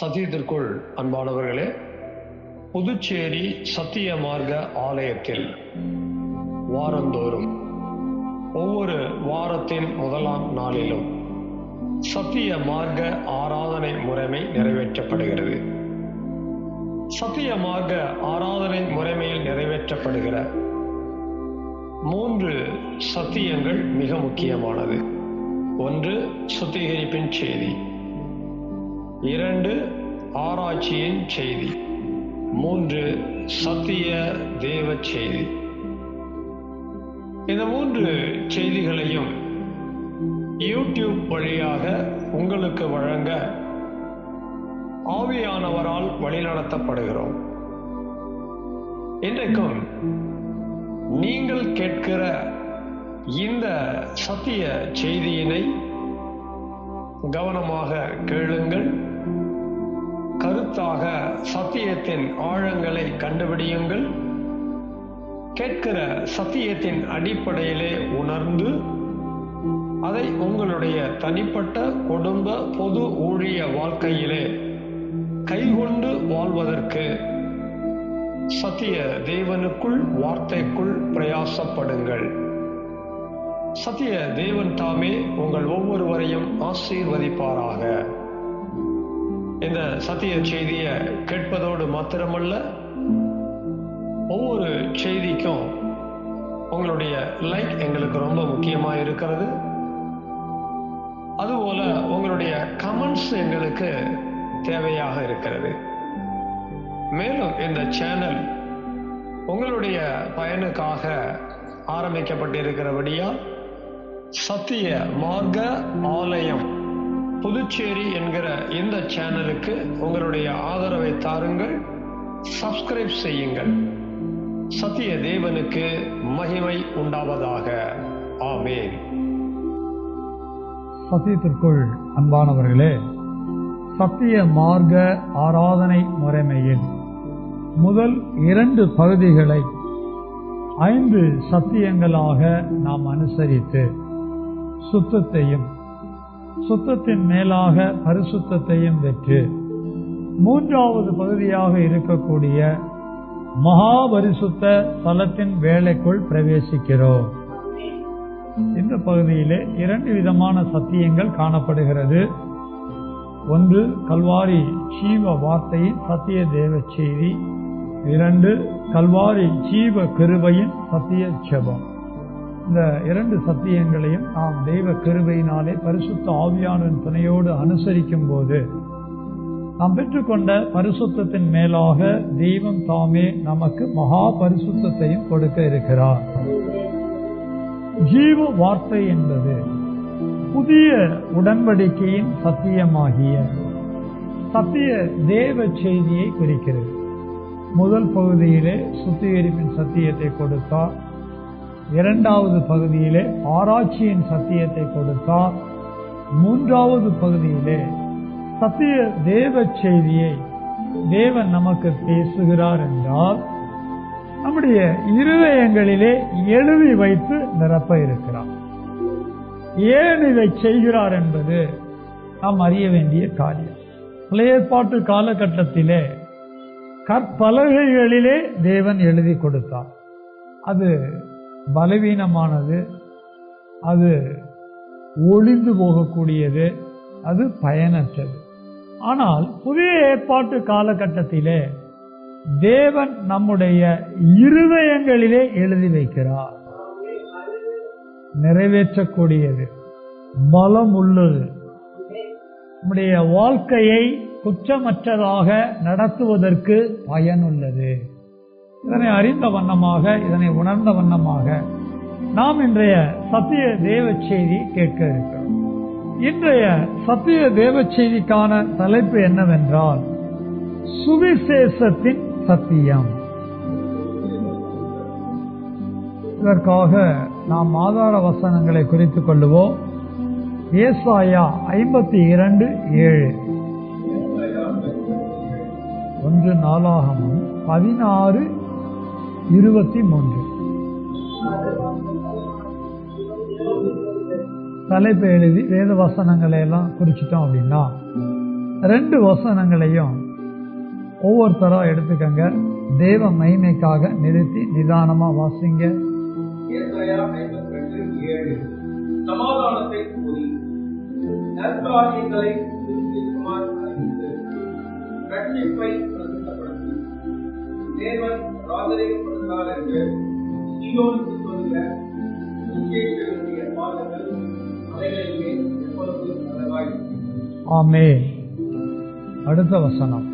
சத்தியத்திற்குள் அன்பானவர்களே, புதுச்சேரி சத்திய மார்க்க ஆலயத்தில் வாரந்தோறும் ஒவ்வொரு வாரத்தின் முதலாம் நாளிலும் சத்திய மார்க்க ஆராதனை முறைமை நிறைவேற்றப்படுகிறது. சத்திய மார்க்க ஆராதனை முறைமையில் நிறைவேற்றப்படுகிற 3 சத்தியங்கள் மிக முக்கியமானது. 1, சுத்திகரிப்பின் செய்தி. 2, ஆராய்ச்சியின் செய்தி. 3, சத்திய தேவ செய்தி. இந்த 3 செய்திகளையும் யூடியூப் வழியாக உங்களுக்கு வழங்க ஆவியானவரால் வழிநடத்தப்படுகிறோம். இன்றைக்கும் நீங்கள் கேட்கிற இந்த சத்திய செய்தியினை கவனமாக கேளுங்கள். கருத்தாக சத்தியத்தின் ஆழங்களை கண்டுபிடியுங்கள். கேட்கிற சத்தியத்தின் அடிப்படையிலே உணர்ந்து அதை உங்களுடைய தனிப்பட்ட குடும்ப பொது ஊழிய வாழ்க்கையிலே கைகொண்டு வாழ்வதற்கு சத்திய தேவனுக்குள் வார்த்தைக்குள் பிரயாசப்படுங்கள். சத்திய தேவன் தாமே உங்கள் ஒவ்வொருவரையும் ஆசீர்வதிப்பாராக. இந்த சத்திய செய்தியை கேட்பதோடு மாத்திரமல்ல, ஒவ்வொரு செய்திக்கும் உங்களுடைய லைக் எங்களுக்கு ரொம்ப முக்கியமாக இருக்கிறது. அதுபோல உங்களுடைய கமெண்ட்ஸ் எங்களுக்கு தேவையாக இருக்கிறது. மேலும் இந்த சேனல் உங்களுடைய பயனுக்காக ஆரம்பிக்கப்பட்டிருக்கிறபடியால் சத்திய மார்க்க ஆலயம் புதுச்சேரி என்கிற இந்த சேனலுக்கு உங்களுடைய ஆதரவை தாருங்கள். சப்ஸ்கிரைப் செய்யுங்கள். சத்திய தேவனுக்கு மகிமை உண்டாவதாக. ஆமென். சத்தியத்திற்குள் அன்பானவர்களே, சத்திய மார்க்க ஆராதனை முறைமையில் முதல் 2 பகுதிகளை 5 சத்தியங்களாக நாம் அனுசரித்து சுத்தத்தையும் சுத்தத்தின் மேலாக பரிசுத்தத்தையும் பெற்று 3வது பகுதியாக இருக்கக்கூடிய மகா பரிசுத்த ஸ்தலத்தின் வேலைக்குள் பிரவேசிக்கிறோம். இந்த பகுதியிலே 2 விதமான சத்தியங்கள் காணப்படுகிறது. 1, கல்வாரி ஜீவ வார்த்தையின் சத்திய தேவ செய்தி. 2, கல்வாரி ஜீவ கிருபையின் சத்திய ஜெபம். இந்த 2 சத்தியங்களையும் நாம் தெய்வ கிருபையினாலே பரிசுத்த ஆவியானவரின் துணையோடு அனுசரிக்கும் போது நாம் பெற்றுக்கொண்ட பரிசுத்தத்தின் மேலாக தெய்வம் தாமே நமக்கு மகா பரிசுத்தையும் கொடுக்க இருக்கிறார். ஜீவ வார்த்தை என்பது புதிய உடன்படிக்கையின் சத்தியமாகிய சத்திய தேவ செய்தியை குறிக்கிறது. முதல் பகுதியிலே சுத்திகரிப்பின் சத்தியத்தை கொடுத்தார். 2வது பகுதியிலே ஆராய்ச்சியின் சத்தியத்தை கொடுத்தார். 3வது பகுதியிலே சத்திய தேவ செய்தியை தேவன் நமக்கு பேசுகிறார் என்றால் நம்முடைய இருதயங்களிலே எழுதி வைத்து நிரப்ப இருக்கிறார். ஏன் இதை செய்கிறார் என்பது நாம் அறிய வேண்டிய காரியம். பழைய ஏற்பாட்டு காலகட்டத்திலே கற்பலகைகளிலே தேவன் எழுதி கொடுத்தார். அது பலவீனமானது, அது ஒளிந்து போகக்கூடியது, அது பயனற்றது. ஆனால் புதிய ஏற்பாட்டு காலகட்டத்திலே தேவன் நம்முடைய இருதயங்களிலே எழுதி வைக்கிறார். நிறைவேற்றக்கூடியது, பலம் உள்ளது, நம்முடைய வாழ்க்கையை குற்றமற்றதாக நடத்துவதற்கு பயனுள்ளது. இதனை அறிந்த வண்ணமாக, இதனை உணர்ந்த வண்ணமாக நாம் இன்றைய சத்திய தேவ செய்தி கேட்க இருக்கிறோம். இன்றைய சத்திய தேவ செய்திக்கான தலைப்பு என்னவென்றால் சுவிசேஷத்தின் சத்தியம். இதற்காக நாம் ஆதார வசனங்களை குறித்துக் கொள்ளுவோம். ஏசாயா 52:7, 1 நாளாகமம் 16:23. தலைப்பு எழுதி வேத வசனங்களை எல்லாம் குறிச்சிட்டோம் அப்படின்னா 2 வசனங்களையும் ஒவ்வொருத்தரா எடுத்துக்கங்க. தேவ மகிமைக்காக நிறுத்தி நிதானமா வாசிங்க. சமாதானத்தை கூறி நற்காரியங்களை ரட்சிப்பை பிரசித்தப்படுத்தி தேவன் ராஜரீகப்படுத்தார் என்று சீயோனுக்கு சொல்லுகிற சுவிசேஷகருடைய பாதங்கள் அவைகளிலே எப்பொழுது அழகாயிருக்கும். ஆமென். அடுத்த வசனம்.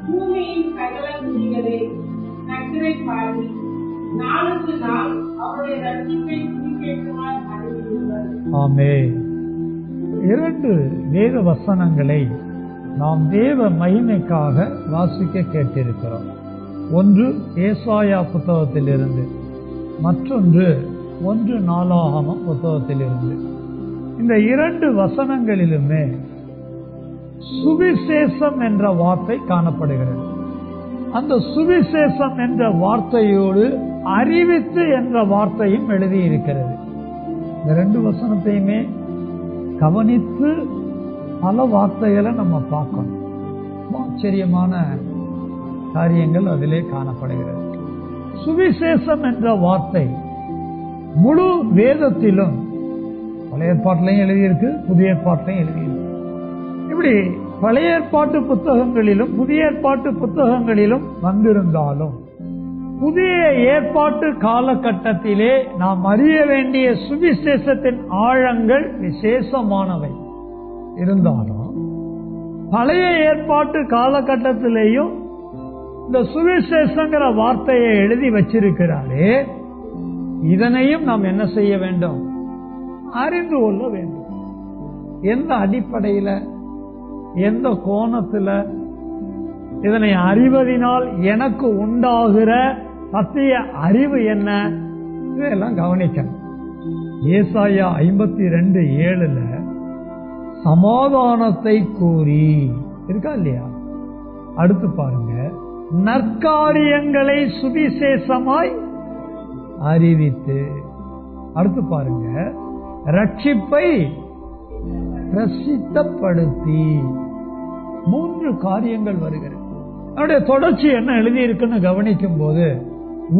பூமியின் சகல குடிகளே நக்கரை பாடி நாளுக்கு நாள் அவருடைய ரட்சிப்பை சுவிசேஷமாய் அறிவியுங்கள். ஆமென். 2 வேத வசனங்களை நாம் தேவ மகிமைக்காக வாசிக்க கேட்டிருக்கிறோம். ஒன்று ஏசாயா புத்தகத்திலிருந்து, மற்றொன்று 1 நாளாகமம் புத்தகத்திலிருந்து. இந்த 2 வசனங்களிலுமே சுவிசேஷம் என்ற வார்த்தை காணப்படுகிறது. அந்த சுவிசேஷம் என்ற வார்த்தையோடு அறிவித்து என்ற வார்த்தையும் எழுதியிருக்கிறது. இந்த 2 வசனத்தையுமே கவனித்து பல வார்த்தைகளை நம்ம பார்க்கணும். ஆச்சரியமான காரியங்கள் அதிலே காணப்படுகிறது. சுவிசேஷம் என்ற வார்த்தை முழு வேதத்திலும், பழைய ஏற்பாட்டிலையும் எழுதியிருக்கு, புதிய ஏற்பாட்டிலையும் எழுதியிருக்கு. இப்படி பழைய ஏற்பாட்டு புத்தகங்களிலும் புதிய ஏற்பாட்டு புத்தகங்களிலும் வந்திருந்தாலும், புதிய ஏற்பாட்டு காலகட்டத்திலே நாம் அறிய வேண்டிய சுவிசேஷத்தின் ஆழங்கள் விசேஷமானவை இருந்தாலும், பழைய ஏற்பாட்டு காலகட்டத்திலேயும் இந்த சுவிசேஷங்கிற வார்த்தையை எழுதி வச்சிருக்கிறாரே, இதனையும் நாம் என்ன செய்ய வேண்டும்? அறிந்து கொள்ள வேண்டும். எந்த அடிப்படையில, எந்த கோணத்துல இதனை அறிவதினால் எனக்கு உண்டாகிற சத்திய அறிவு என்ன? இதெல்லாம் கவனிக்கணும். ஏசாயா 52:7 சமாதானத்தை கூறி இருக்கா இல்லையா? அடுத்து பாருங்க, நற்காரியங்களை சுவிசேஷமாய் அறிவித்து. அடுத்து பாருங்க, ரட்சிப்பை பிரசித்தப்படுத்தி. 3 காரியங்கள் வருகிறது. அதனுடைய தொடர்ச்சி என்ன எழுதி இருக்குன்னு கவனிக்கும் போது,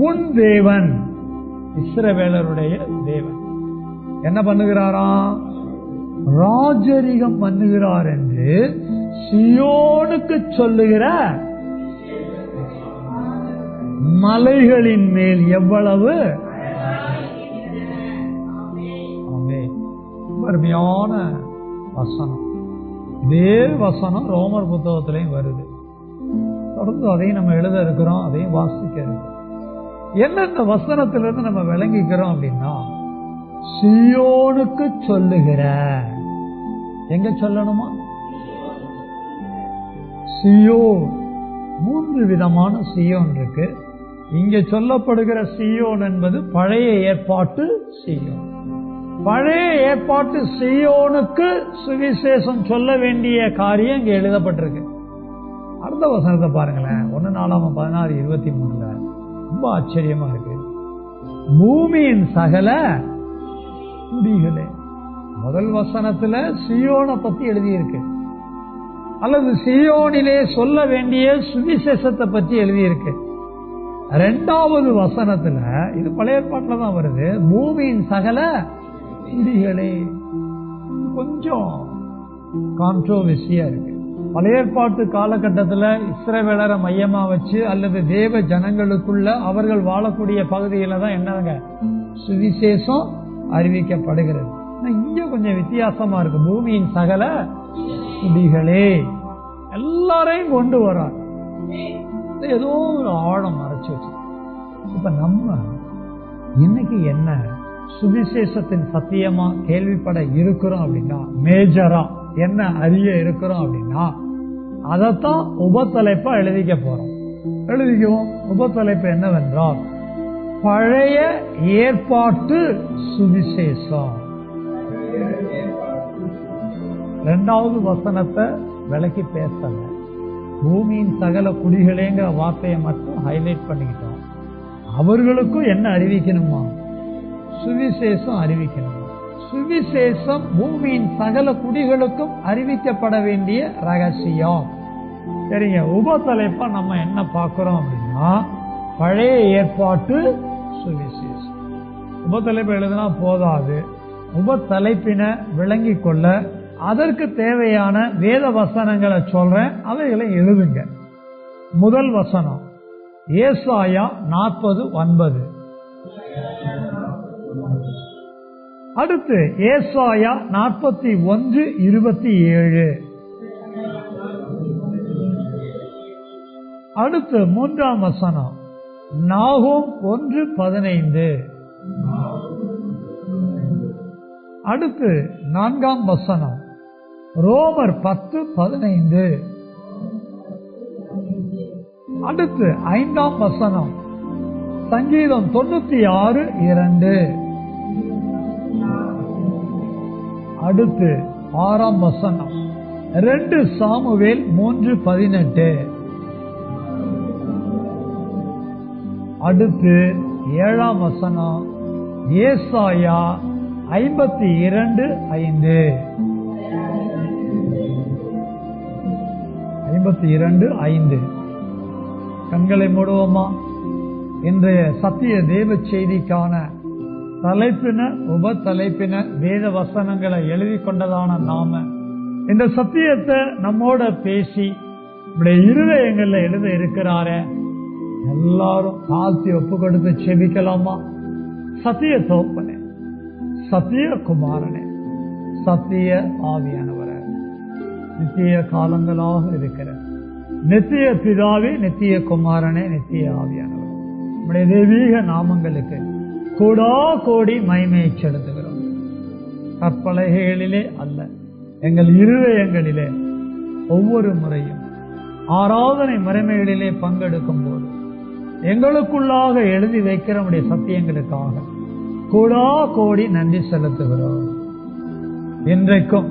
உன் தேவன், இஸ்ரவேலருடைய தேவன் என்ன பண்ணுகிறாராம்? ராஜரிகம் பண்ணுகிறார் என்று சியோனுக்கு சொல்லுகிற மலைகளின் மேல் எவ்வளவு அருமையான வசனம். இதே வசனம் ரோமர் புத்தகத்திலையும் வருது. தொடர்ந்து அதையும் நம்ம எழுத இருக்கிறோம், அதையும் வாசிக்க இருக்கிறோம். என்னென்ன வசனத்திலிருந்து நம்ம விளங்கிக்கிறோம் அப்படின்னா, சியோனுக்கு சொல்லுகிற, எங்க சொல்லணுமா? சியோன். 3 விதமான சியோன் இருக்கு. இங்க சொல்லப்படுகிற சியோன் என்பது பழைய ஏற்பாட்டு சியோன். பழைய ஏற்பாட்டு சியோனுக்கு சுவிசேஷம் சொல்ல வேண்டிய காரியம் இங்க எழுதப்பட்டிருக்கு. அடுத்த வசனத்தை பாருங்களேன், 1 நாளாகமம் 16:23 ரொம்ப ஆச்சரியமா இருக்கு. பூமியின் சகல குடிகளே. முதல் வசனத்துல சியோனை பத்தி எழுதியிருக்கு, அல்லது சியோனிலே சொல்ல வேண்டிய சுவிசேஷத்தை பற்றி எழுதியிருக்கு. 2வது வசனத்துல, இது பழைய ஏற்பாட்டுல தான் வருது, பூமியின் சகல குடிகளே. கொஞ்சம் கான்ட்ரோவர்சியா இருக்கு. பழைய ஏற்பாட்டு காலகட்டத்தில் இஸ்ரவேலரை மையமா வச்சு அல்லது தேவ ஜனங்களுக்குள்ள அவர்கள் வாழக்கூடிய பகுதியில தான் என்னங்க சுவிசேஷம் அறிவிக்கப்படுகிறது. இங்க கொஞ்சம் வித்தியாசமா இருக்கு. பூமியின் சகல குடிகளே, எல்லாரையும் கொண்டு வரார். ஏதோ ஒரு ஆழம் மறைச்சு வச்சு. இப்ப நம்ம இன்னைக்கு என்ன சுவிசேஷத்தின் சத்தியமா கேள்விப்பட இருக்கிறோம் அப்படின்னா, மேஜரா என்ன அறிய இருக்கிறோம் அப்படின்னா, அதத்தான் உபத்தலைப்பா எழுதிக்க போறோம். எழுதிக்குவோம். உபத்தலைப்பு என்னவென்றால், பழைய ஏற்பாட்டு சுவிசேஷம். 2வது வசனத்தை விளக்கி பேசல, பூமியின் சகல குடிகளேங்கிற வார்த்தையை மட்டும் ஹைலைட் பண்ணிக்கிட்டோம். அவர்களுக்கும் என்ன அறிவிக்கணுமா? சுவிசேஷம் அறிவிக்கணும். சுவிசேஷம் பூமியின் சகல குடிகளுக்கும் அறிவிக்கப்பட வேண்டிய ரகசியம். சரிங்க, உபதலைப்பா நம்ம என்ன பார்க்கிறோம் அப்படின்னா, பழைய ஏற்பாட்டு சுவிசேஷம். உபதலைப்பு எழுதினா போதாது, உபதலைப்பினை விளங்கி கொள்ள அதற்கு தேவையான வேத வசனங்களை சொல்றேன், அவைகளை எழுதுங்க. முதல் வசனம் ஏசாயா 40:9. அடுத்து ஏசாயா 41:27. அடுத்து 3ஆம் வசனம் நாகூம் 1:15. அடுத்து 4ஆம் வசனம் ரோமர் 10:15. அடுத்து 5ஆம் வசனம் சங்கீதம் 96:2. அடுத்து 6ஆம் வசனம் 2 சாமுவேல் 3:18. அடுத்து 7ஆம் வசனம் ஏசாயா 52:5. 52:5. கண்களை மூடுவோமா? இன்றைய சத்திய தேவ செய்திக்கான தலைப்பின உபதலைப்பின வேத வசனங்களை எழுதி கொண்டதான நாம இந்த சத்தியத்தை நம்மோட பேசி நம்முடைய இருதயங்கள்ல எழுத இருக்கிறாரே, எல்லாரும் தாழ்த்தி ஒப்பு கொடுத்து செபிக்கலாமா? சத்திய தோப்பனே, சத்திய குமாரனே, சத்திய ஆவியானவரே, நித்திய காலங்களாக இருக்கிற நித்திய பிதாவே, நித்திய குமாரனே, நித்திய ஆவியானவரே, நம்முடைய தெய்வீக நாமங்களுக்கு கோடா கோடி மகிமையை செலுத்துகிறோம். கற்பலகைகளிலே அல்ல, எங்கள் இருதயங்களிலே ஒவ்வொரு முறையும் ஆராதனை முறைமைகளிலே பங்கெடுக்கும் போது எங்களுக்குள்ளாக எழுதி வைக்கிற நம்முடைய சத்தியங்களுக்காக கோடா கோடி நன்றி செலுத்துகிறோம். இன்றைக்கும்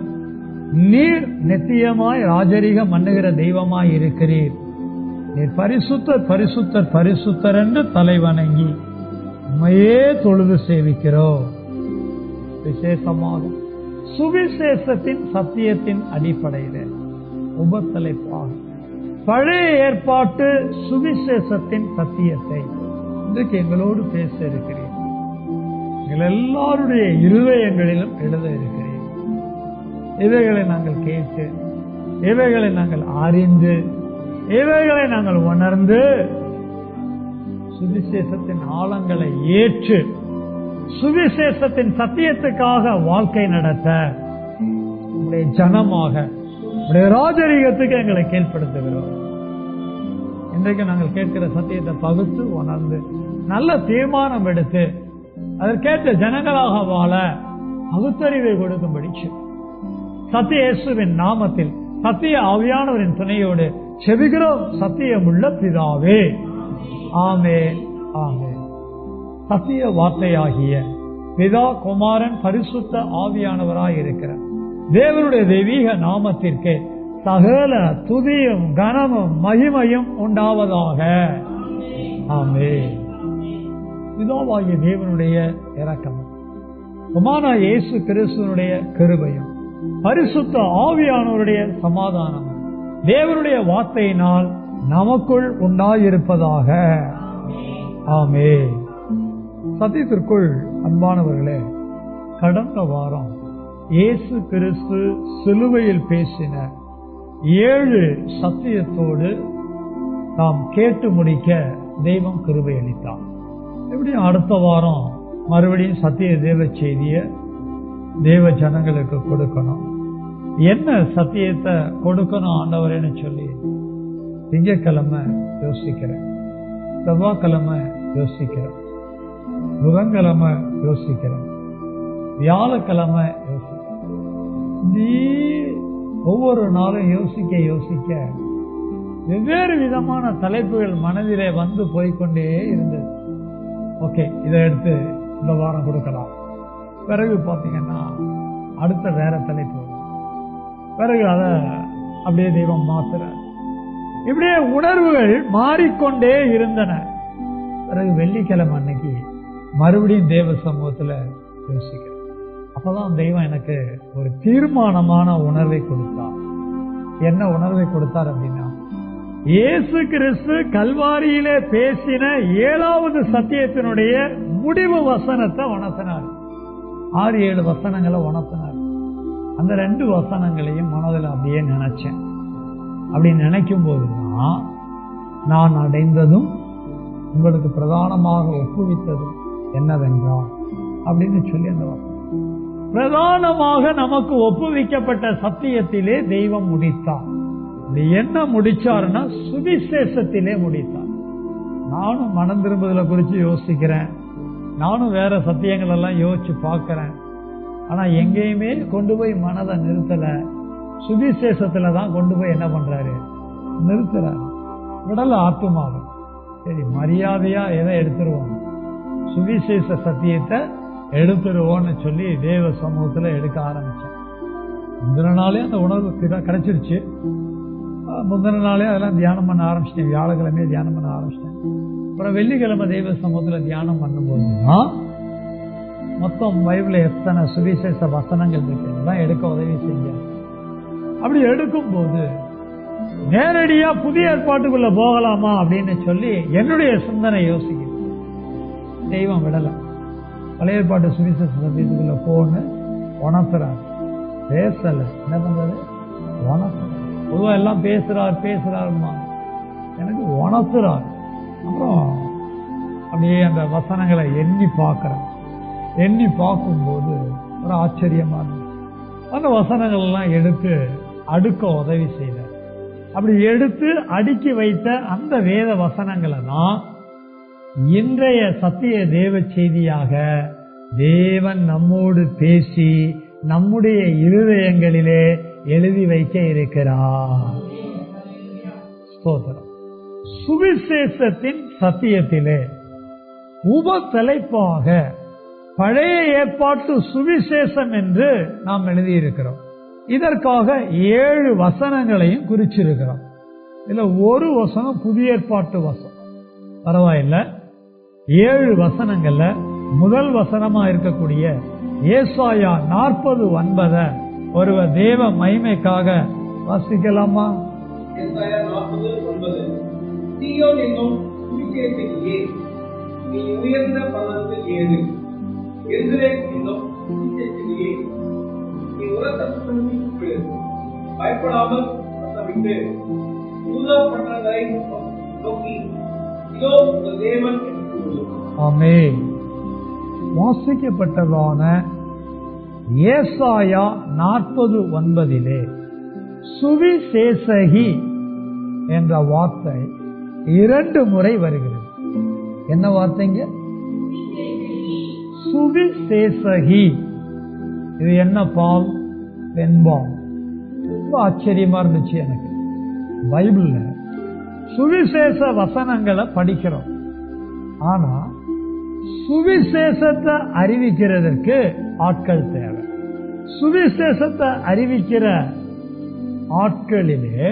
நீர் நித்தியமாய் ராஜரீகம் பண்ணுகிற தெய்வமாய் இருக்கிறீர். நீர் பரிசுத்தர் பரிசுத்தர் பரிசுத்தர் என்று தலை வணங்கி உம்மையே தொழுது சேவிக்கிறோம். விசேஷமாக சுவிசேஷத்தின் சத்தியத்தின் அடிப்படையில் உபத்தலைப்பாக பழைய ஏற்பாட்டு சுவிசேஷத்தின் சத்தியத்தை இன்றைக்கு எங்களோடு பேச இருக்கிறேன். எங்கள் எல்லாருடைய இருதயங்களிலும் எழுத இருக்கிறேன். இவைகளை நாங்கள் கேட்டு, இவைகளை நாங்கள் அறிந்து, இவைகளை நாங்கள் உணர்ந்து சுவிசேஷத்தின் ஆழங்களை ஏற்று சுவிசேஷத்தின் சத்தியத்துக்காக வாழ்க்கை நடத்த உங்களுடைய ஜனமாக உங்களுடைய ராஜரீகத்துக்கு எங்களை கீழ்ப்படுத்துகிறோம். இன்றைக்கு நாங்கள் கேட்கிற சத்தியத்தை பகுத்து உணர்ந்து நல்ல தீர்மானம் எடுத்து அதற்கேற்ற ஜனங்களாக வாழ பகுத்தறிவை கொடுக்கும்படி சத்திய இயேசுவின் நாமத்தில் சத்திய ஆவியானவரின் துணையோடு செபிக்கிறோம். சத்தியமுள்ள பிதாவே, ஆமென், ஆமென். சத்திய வார்த்தையாகிய பிதா, குமாரன், பரிசுத்த ஆவியானவராய் இருக்கிற தேவனுடைய தெய்வீக நாமத்திற்கு சகல துதியும் கனமும் மகிமையும் உண்டாவதாக. ஆமென். பிதாவாகிய தேவனுடைய இரக்கமும் குமாரனாகிய இயேசு கிறிஸ்துவினுடைய கிருபையும் பரிசுத்த ஆவியானவருடைய சமாதானமும் தேவனுடைய வார்த்தையினால் நமக்குள் உண்டாயிருப்பதாக. ஆமென். சத்தியத்திற்குள் அன்பானவர்களே, கடந்த வாரம் இயேசு கிறிஸ்து சிலுவையில் பேசின 7 சத்தியத்தோடு நாம் கேட்டு முடிக்க தெய்வம் கிருபை அளித்தார். எப்படியும் அடுத்த வாரம் மறுபடியும் சத்திய தேவ செய்திய தேவ ஜனங்களுக்கு கொடுக்கணும். என்ன சத்தியத்தை கொடுக்கணும் ஆண்டவரேன்னு சொல்லி திங்கட்கிழமை யோசிக்கிறேன், செவ்வாய்க்கிழமை யோசிக்கிறேன், புதன்கிழமை யோசிக்கிறேன், வியாழக்கிழமை யோசிக்கிறேன். ஒவ்வொரு நாளும் யோசிக்க யோசிக்க வெவ்வேறு விதமான தலைப்புகள் மனதிலே வந்து போய்கொண்டே இருந்தது. ஓகே, இதை எடுத்து இந்த வாரம் கொடுக்கலாம். பிறகு பார்த்தீங்கன்னா அடுத்த வேற தலைப்பு, பிறகு அதை அப்படியே தெய்வம் மாத்துற, இப்படியே உணர்வுகள் மாறிக்கொண்டே இருந்தன. பிறகு வெள்ளிக்கிழமை அன்னைக்கு மறுபடியும் தேவ சமூகத்துல யோசிக்கிறேன். அப்ப அப்பதான் தெய்வம் எனக்கு ஒரு தீர்மானமான உணர்வை கொடுத்தார். என்ன உணர்வை கொடுத்தார் அப்படின்னா, இயேசு கிறிஸ்து கல்வாரியிலே பேசின 7வது சத்தியத்தினுடைய முடிவு வசனத்தை உணர்த்தினார். 6-7 வசனங்களை உணர்த்தினார். அந்த 2 வசனங்களையும் மனதில் அப்படியே நினைச்சேன். அப்படி நினைக்கும் போதுதான் நான் அடைந்ததும் உங்களுக்கு பிரதானமாக ஒப்புவித்ததும் என்னவென்றால் அப்படின்னு சொல்லி அந்த வசனம் பிரதானமாக நமக்கு ஒப்புவிக்கப்பட்ட சத்தியத்திலே தெய்வம் முடித்தார். என்ன முடிச்சாருன்னா சுவிசேஷத்திலே முடித்தார். நானும் மனம் திரும்புதலை குறித்து யோசிக்கிறேன், நானும் வேற சத்தியங்கள் எல்லாம் யோசிச்சு பார்க்கிறேன். ஆனா எங்கேயுமே கொண்டு போய் மனதை நிறுத்தல. சுவிசேஷத்துலதான் கொண்டு போய் என்ன பண்றாரு, நிறுத்துறாரு. உடல் ஆத்துமாவும் சரி மரியாதையா எதை எடுத்துருவோம், சுவிசேஷ சத்தியத்தை எடுத்துருவோம்னு சொல்லி தேவ சமூகத்துல எடுக்க ஆரம்பிச்சேன். முந்தின நாளே அந்த உணர்வு கிடைச்சிருச்சு. முந்தின நாளே அதெல்லாம் தியானம் பண்ண ஆரம்பிச்சிட்டேன். வியாழக்கிழமையே தியானம் பண்ண ஆரம்பிச்சிட்டேன். அப்புறம் வெள்ளிக்கிழமை தெய்வ சமூகத்துல தியானம் பண்ணும்போதுதான் மொத்தம் பைபிள்ல எத்தனை சுவிசேஷ வசனங்கள் இருக்கு எல்லாம் எடுக்க உதவி செஞ்ச. அப்படி எடுக்கும் போது நேரடியா புதிய ஏற்பாட்டுக்குள்ள போகலாமா அப்படின்னு சொல்லி என்னுடைய சிந்தனை யோசிக்குது. தெய்வம் விடல. பழைய ஏற்பாட்டு சுவிசேஷ சத்தியத்துக்குள்ள போன்னு உணர்த்துறாரு. பேசல, என்ன பண்றது, உணர்த்துறாரு. பொதுவா எல்லாம் பேசுறாருமா, எனக்கு உணர்த்துறாரு. அப்புறம் அப்படியே அந்த வசனங்களை எண்ணி பார்க்கிறேன். எண்ணி பார்க்கும்போது ஒரு ஆச்சரியமா இருந்துச்சு. அந்த வசனங்கள் எல்லாம் எடுத்து அடுக்க உதவி செய்தார். அப்படி எடுத்து அடுக்கி வைத்த அந்த வேத வசனங்களை தான் இன்றைய சத்திய தேவ செய்தியாக தேவன் நம்மோடு பேசி நம்முடைய இருதயங்களிலே எழுதி வைக்க இருக்கிறார். ஸ்தோத்திரம். சுவிசேஷத்தின் சத்தியத்திலே உபதலைப்பாக பழைய ஏற்பாட்டு சுவிசேஷம் என்று நாம் எழுதியிருக்கிறோம். இதற்காக 7 வசனங்களையும் குறிச்சிருக்கிறோம். இதுல ஒரு வசனம் புதிய ஏற்பாட்டு வசனம், பரவாயில்ல. 7 வசனங்கள்ல முதல் வசனமா இருக்கக்கூடிய ஏசாயா 40:9 ஒருவர் தேவ மகிமைக்காக வாசிக்கலாமா? ஏசாயா 40:9 சீயோன் என்னும் சுவிசேஷகியே, நீ உயர்ந்த பர்வதத்தில் ஏறு. எருசலேம் என்னும் சுவிசேஷகியே, நீ உரத்த சத்தமிட்டு கூப்பிடு. பயப்படாமல் சத்தமிட்டு யூதா பட்டணங்களை நோக்கி இதோ உங்கள் தேவன் என்று கூறு. ஆமென். வாசிக்கப்பட்டதான ஏசாயா 40:9 சுவிசேஷகி என்ற வார்த்தை 2 முறை வருகிறது. என்ன வார்த்தைங்க? சுவிசேஷகி. இது என்ன பால்? பெண்பால். ரொம்ப ஆச்சரியமா இருந்துச்சு எனக்கு. பைபிள்ல சுவிசேஷ வசனங்களை படிக்கிறோம், ஆனா சுவிசேஷத்தை அறிவிக்கிறதற்கு ஆட்கள் தேவை. சுவிசேஷத்தை அறிவிக்கிற ஆட்களிலே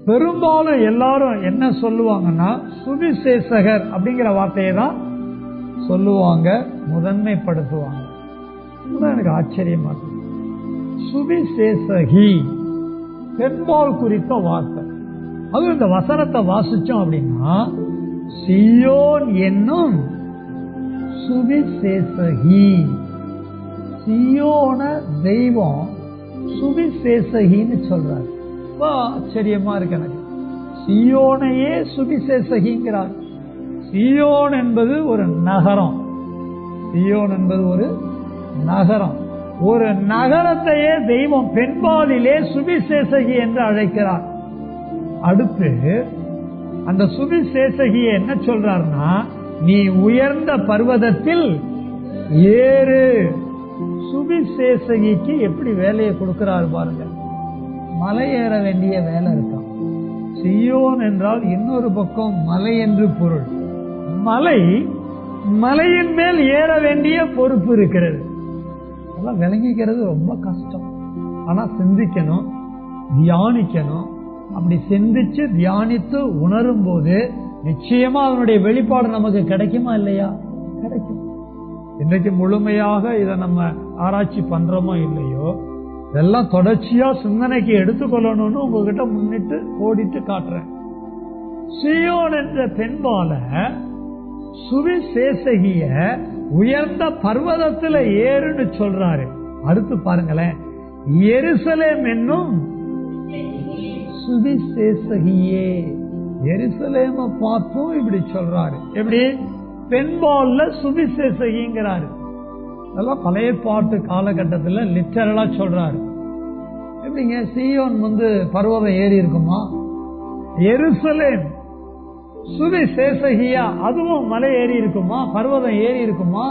பெரும்பாலும் எல்லாரும் என்ன சொல்லுவாங்கன்னா சுவிசேஷகர் அப்படிங்கிற வார்த்தையை தான் சொல்லுவாங்க, முதன்மைப்படுத்துவாங்க. எனக்கு ஆச்சரியமா இருக்கு. சுவிசேஷகி பெண்பால் குறித்த வார்த்தை. அதுவும் இந்த வசனத்தை வாசிச்சோம் அப்படின்னா சீயோன் என்னும் சுவிசேஷகி. சீயோன தெய்வம் சுவிசேஷகின்னு சொல்றாரு. ஆச்சரியமா இருக்கு எனக்கு. சீயோனையே சுவிசேஷகிங்கிறார். சீயோன் என்பது ஒரு நகரம். சீயோன் என்பது ஒரு நகரம். ஒரு நகரத்தையே தெய்வம் பெண்பாலிலே சுவிசேஷகி என்று அழைக்கிறார். அடுத்து அந்த சுவிசேஷகியை என்ன சொல்றாருன்னா, நீ உயர்ந்த பர்வதத்தில் ஏறு. சுவிசேஷகிக்கு எப்படி வேலையை கொடுக்கிறாரு பாருங்க. மலை ஏற வேண்டிய வேலை இருக்கான். சீயோன் என்றால் இன்னொரு பக்கம் மலை என்று பொருள். மலையின் மேல் ஏற வேண்டிய பொறுப்பு இருக்கிறது. அதெல்லாம் விளங்கிக்கிறது ரொம்ப கஷ்டம். ஆனா சிந்திக்கணும், தியானிக்கணும். அப்படி சிந்திச்சு தியானித்து உணரும் போது நிச்சயமா அதனுடைய வெளிப்பாடு நமக்கு கிடைக்குமா இல்லையா? கிடைக்கும். இன்றைக்கு முழுமையாக இதை நம்ம ஆராய்ச்சி பண்றோமோ இல்லையோ, இதெல்லாம் தொடர்ச்சியா சிந்தனைக்கு எடுத்துக்கொள்ளணும்னு உங்ககிட்ட முன்னிட்டு கோடிட்டு காட்டுறேன். சீயோன் என்ற பெண்பால சுவிசேஷகிய உயர்ந்த பர்வதத்துல ஏறுன்னு சொல்றாரு. அடுத்து பாருங்களேன், எருசலேம் என்னும் சுவிசேஷகியே. எருசலேம பார்த்தும் இப்படி சொல்றாரு. எப்படி? பெண்பால்ல சுவிசேஷகிங்கிறாரு. அதெல்லாம் பழைய பாட்டு காலகட்டத்தில் லிட்டரலா சொல்றாரு. எப்படிங்க சீயோன் பர்வதம் ஏறி இருக்குமா? எருசலேம் சுவிசேஷகியா, அதுவும் மலை ஏறி இருக்குமா? பர்வதம் ஏறி இருக்குமா?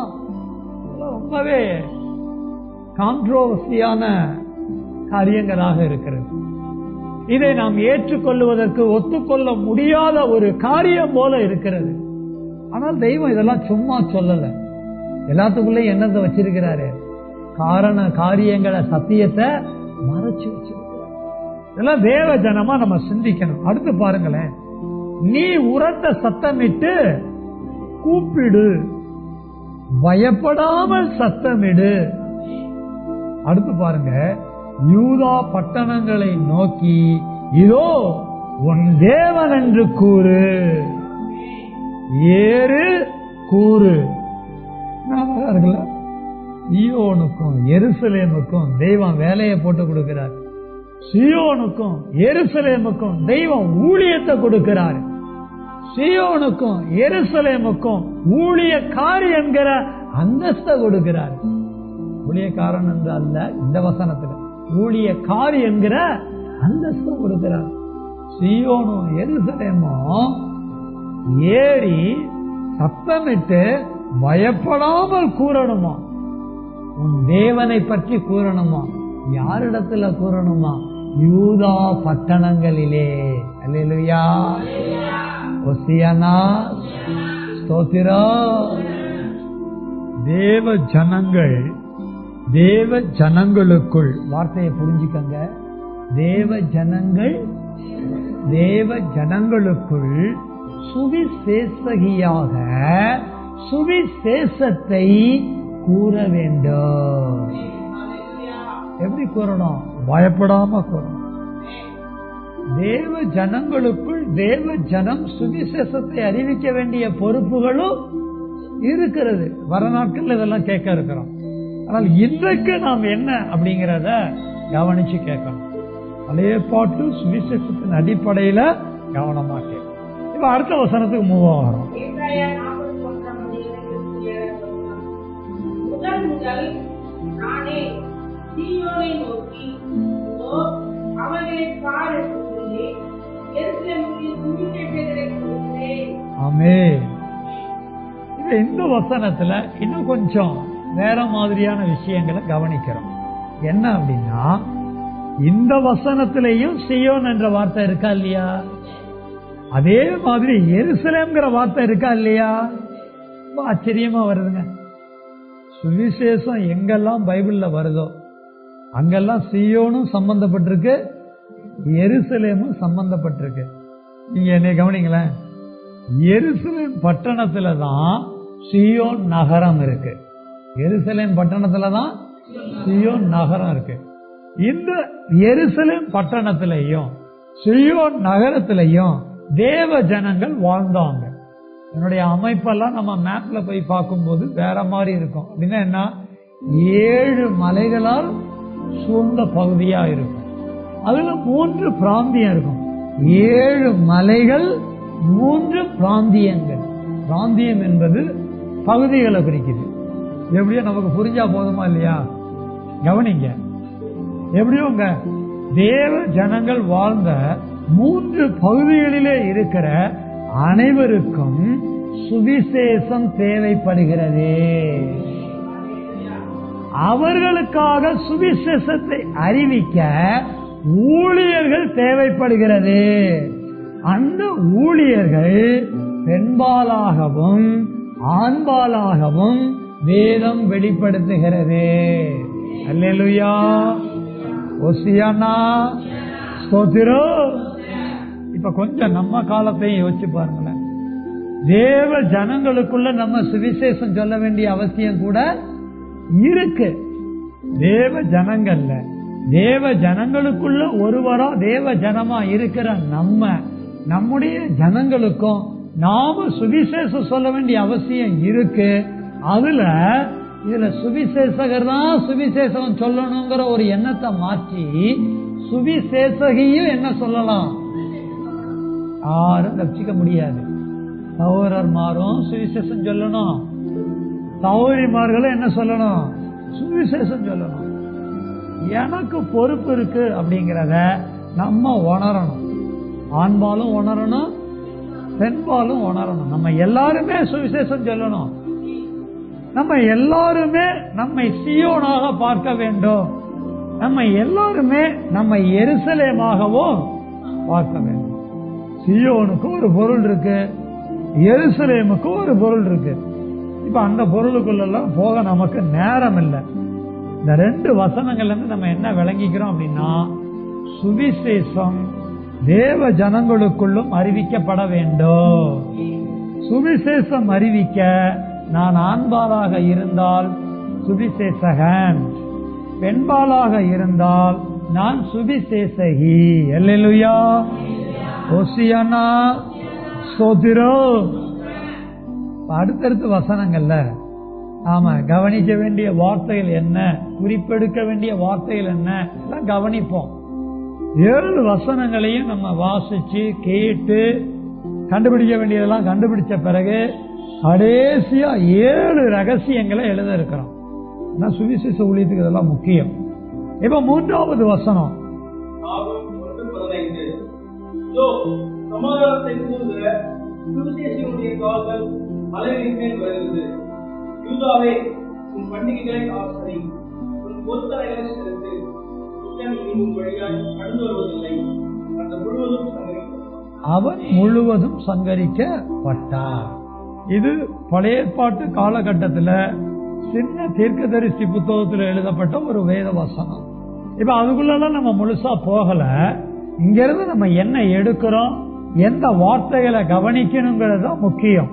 ரொம்பவே கான்ட்ரோவர்சியான காரியங்களாக இருக்கிறது. இதை நாம் ஏற்றுக்கொள்வதற்கு ஒத்துக்கொள்ள முடியாத ஒரு காரியம் போல இருக்கிறது. ஆனால் தெய்வம் இதெல்லாம் சும்மா சொல்லல. எல்லாத்துக்குள்ளே என்னத்தை வச்சிருக்கிறாரு? காரியங்களை, சத்தியத்தை மறைச்சு வச்சிருக்கிறார். இதெல்லாம் தேவ ஜனமா நம்ம சிந்திக்கணும். அடுத்து பாருங்களேன், நீ உரத்த சத்தமிட்டு கூப்பிடு, பயப்படாமல் சத்தமிடு. அடுத்து பாருங்க, யூதா பட்டணங்களை நோக்கி இதோ உன் தேவன் என்று கூறு, ஏறு கூறு. சீயோனுக்கும் எருசலேமுக்கும் தெய்வம் வேலையை போட்டு கொடுக்கிறார். சீயோனுக்கும் எருசலேமுக்கும் தெய்வம் ஊழியத்தை கொடுக்கிறார். சீயோனுக்கும் எருசலேமுக்கும் ஊழியக்காரி என்கிற அந்தஸ்தை கொடுக்கிறார். ஊழியக்காரன் என்று அல்ல, இந்த வசனத்துல ஊழியக்காரி என்கிற அந்தஸ்தை கொடுக்கிறார். சீயோனும் எருசலேமும் ஏறி சத்தமிட்டு பயப்படாமல் கூறணுமா? உன் தேவனை பற்றி கூறணுமா? யாரிடத்துல கூறணுமா? யூதா பட்டணங்களிலே. அல்லேலூயா, ஓசியானா, ஸ்தோத்திரம். தேவ ஜனங்கள், தேவ ஜனங்களுக்குள், வார்த்தையை புரிஞ்சுக்கங்க, தேவ ஜனங்கள், தேவ ஜனங்களுக்குள் சுவிசேஷகியாக சுவிசேஷத்தை கூற வேண்டும். எப்படி கூறணும்? பயப்படாம கூறணும். தேவ ஜனங்களுக்குள் தேவ ஜனம் சுவிசேஷத்தை அறிவிக்க வேண்டிய பொறுப்புகளும் இருக்கிறது. வர நாட்கள் இதெல்லாம் கேட்க இருக்கிறோம். ஆனால் இன்றைக்கு நாம் என்ன அப்படிங்கிறத கவனிச்சு கேட்கணும். பழைய பாட்டு சுவிசேஷத்தின் அடிப்படையில கவனமா கேட்கணும். இப்ப அடுத்த வசனத்துக்கு மூவ் ஆகிறோம். முதல் நானே சீயோனை நோக்கி அவர்களை பார் என்று சொல்லி எருசலேமுக்கு சுவிசேஷத்தை கொடுத்தேன். ஆமென். இந்த வசனத்துல இன்னும் கொஞ்சம் வேற மாதிரியான விஷயங்களை கவனிக்கிறோம். என்ன அப்படின்னா, இந்த வசனத்திலையும் சீயோன் என்ற வார்த்தை இருக்கா இல்லையா? அதே மாதிரி எருசலேம்ங்கிற வார்த்தை இருக்கா இல்லையா? ரொம்ப ஆச்சரியமா வருதுங்க. சுவிசேஷம் எங்கெல்லாம் பைபிள்ல வருதோ அங்கெல்லாம் சீயோனும் சம்பந்தப்பட்டிருக்கு, எருசலேமும் சம்பந்தப்பட்டிருக்கு. நீங்க என்னை கவனிங்களேன், எருசலேம் பட்டணத்துல தான் சீயோன் நகரம் இருக்கு. எருசலேம் பட்டணத்துல தான் சீயோன் நகரம் இருக்கு. இந்த எருசலேம் பட்டணத்திலையும் சீயோன் நகரத்திலையும் தேவ ஜனங்கள் வாழ்ந்தாங்க. என்னுடைய அமைப்பெல்லாம் நம்ம மேப்ல போய் பார்க்கும்போது வேற மாதிரி இருக்கும். அப்படின்னா என்ன? 7 மலைகளால் சூழ்ந்த பகுதியா இருக்கும். அதுல 3 பிராந்தியம் இருக்கும். 7 மலைகள், 3 பிராந்தியங்கள். பிராந்தியம் என்பது பகுதிகளை குறிக்குது. எப்படியோ நமக்கு புரிஞ்சா போதுமா இல்லையா? கவனிங்க, எப்படியோங்க தேவ ஜனங்கள் வாழ்ந்த 3 பகுதிகளிலே இருக்கிற அனைவருக்கும் சுவிசேஷம் தேவைப்படுகிறது. அவர்களுக்காக சுவிசேஷத்தை அறிவிக்க ஊழியர்கள் தேவைப்படுகிறது. அந்த ஊழியர்கள் பெண்பாலாகவும் ஆண்பாலாகவும் வேதம் வெளிப்படுத்துகிறது. அல்லேலூயா, ஓசியானா, ஸ்தோத்திரம். இப்ப கொஞ்சம் நம்ம காலத்தையும் யோசிச்சு பாருங்களேன். தேவ ஜனங்களுக்குள்ள நம்ம சுவிசேஷம் சொல்ல வேண்டிய அவசியம் கூட இருக்கு. தேவ ஜனங்கள்ல தேவ ஜனங்களுக்குள்ள ஒருவரா தேவ ஜனமா இருக்கிற நம்முடைய ஜனங்களுக்கும் நாம சுவிசேஷம் சொல்ல வேண்டிய அவசியம் இருக்கு. இதுல சுவிசேஷகர் தான் சுவிசேஷம் சொல்லணுங்கிற ஒரு எண்ணத்தை மாற்றி சுவிசேஷகியும் என்ன சொல்லலாம், யாரும் தப்பிக்க முடியாது. சகோதரர்மாரும் சுவிசேஷம் சொல்லணும், சகோதரிமார்களும் என்ன சொல்லணும், சுவிசேஷம் சொல்லணும். எனக்கு பொறுப்பு இருக்கு அப்படிங்கிறத நம்ம உணரணும். ஆண்பாலும் உணரணும், பெண்பாலும் உணரணும். நம்ம எல்லாருமே சுவிசேஷம் சொல்லணும். நம்ம எல்லாருமே நம்மை சீயோனாக பார்க்க வேண்டும். நம்ம எல்லாருமே நம்ம எருசலேமாகவும் பார்க்க வேண்டும். சீயோனுக்கு ஒரு பொருள் இருக்கு, எருசலேமுக்கு ஒரு பொருள் இருக்கு. இப்ப அந்த பொருளுக்குள்ளெல்லாம் போக நமக்கு நேரம் இல்லை. இந்த 2 வசனங்கள்ல இருந்து நம்ம என்ன விளங்கிக்கிறோம் அப்படின்னா, சுவிசேஷம் தேவ ஜனங்களுக்குள்ளும் அறிவிக்கப்பட வேண்டும். சுவிசேஷம் அறிவிக்க நான் ஆண்பாலாக இருந்தால் சுவிசேஷகன், பெண்பாலாக இருந்தால் நான் சுவிசேஷகி. அல்லேலூயா, ஓசியானா, ஸ்தோத்திரம். அடுத்தடுத்த வசனங்கள்ல நாம கவனிக்க வேண்டிய வார்த்தைகள் என்ன, குறிப்பெடுக்க வேண்டிய வார்த்தைகள் என்ன எல்லாம் கவனிப்போம். 7 வசனங்களையும் நம்ம வாசிச்சு கேட்டு கண்டுபிடிக்க வேண்டியதெல்லாம் கண்டுபிடிச்ச பிறகு கடைசியா 7 ரகசியங்களை எழுத இருக்கிறோம். சுவிசேஷ ஊழியத்துக்கு இதெல்லாம் முக்கியம். இப்ப 3வது வசனம், சமாதானத்தை கூறுகிற சுவிசேஷனுடைய கால்கள் மலைகளின் மேல் வருகிறது. யூதாவே, உன் பண்டிகைகளை ஆசரி, உன் பொருத்தனைகளை செலுத்து. குற்றம் இனி உன் வழியாய் கடந்து வருவதில்லை. அவன் முழுவதும் சங்கரிக்கப்பட்டார். இது பழைய ஏற்பாட்டு காலகட்டத்தில் சின்ன தீர்க்கதரிசி புத்தகத்தில் எழுதப்பட்ட ஒரு வேத வசனம். இப்ப அதுக்குள்ளெல்லாம் நம்ம முழுசா போகல. இங்க இருந்து நம்ம என்ன எடுக்கிறோம், எந்த வார்த்தைகளை கவனிக்கணுங்கிறது தான் முக்கியம்.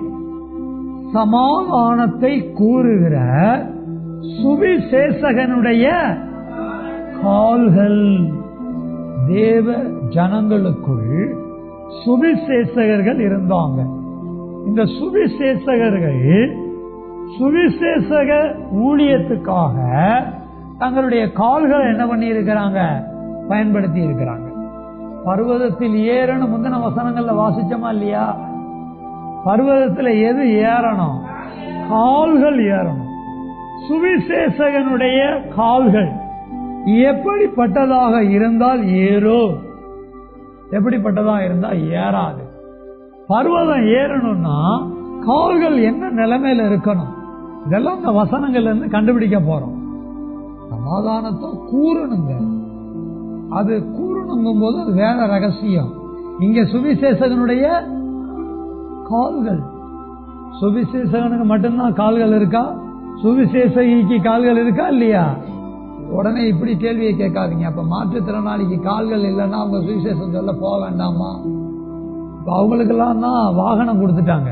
சமாதானத்தை கூறுகிற சுவிசேஷகனுடைய கால்கள். தேவ ஜனங்களுக்குள் சுவிசேஷகர்கள் இருந்தாங்க. இந்த சுவிசேஷகர்கள் சுவிசேஷக ஊழியத்துக்காக தங்களுடைய கால்களை என்ன பண்ணி இருக்கிறாங்க, பயன்படுத்தி இருக்கிறாங்க. பர்வதத்தில் ஏறணும் முந்தின வசனங்கள்ல வாசிச்சோமா இல்லையா? பர்வதத்தில் எது ஏறணும், கால்கள் ஏறணும். சுவிசேஷகனுடைய கால்கள் எப்படிப்பட்டதாக இருந்தால் ஏறும், எப்படிப்பட்டதாக இருந்தால் ஏறாது. பர்வதம் ஏறணும்னா கால்கள் என்ன நிலைமையில இருக்கணும், இதெல்லாம் இந்த வசனங்கள்ல இருந்து கண்டுபிடிக்க போறோம். சமாதானத்தை கூறணுங்க, அது கூறணுங்கும் போது அது வேற ரகசியம். இங்க சுவிசேஷகனுடைய கால்கள், சுவிசேஷகனுக்கு மட்டும்தான் கால்கள் இருக்கா, சுவிசேஷகிக்கு கால்கள் இருக்கா இல்லையா? உடனே இப்படி கேள்வியை கேட்காதீங்க. அப்ப மாற்றுத்திறனாளிக்கு கால்கள் இல்லைன்னா அவங்க சுவிசேஷம் சொல்ல போக வேண்டாமா? இப்ப அவங்களுக்கெல்லாம் தான் வாகனம் கொடுத்துட்டாங்க.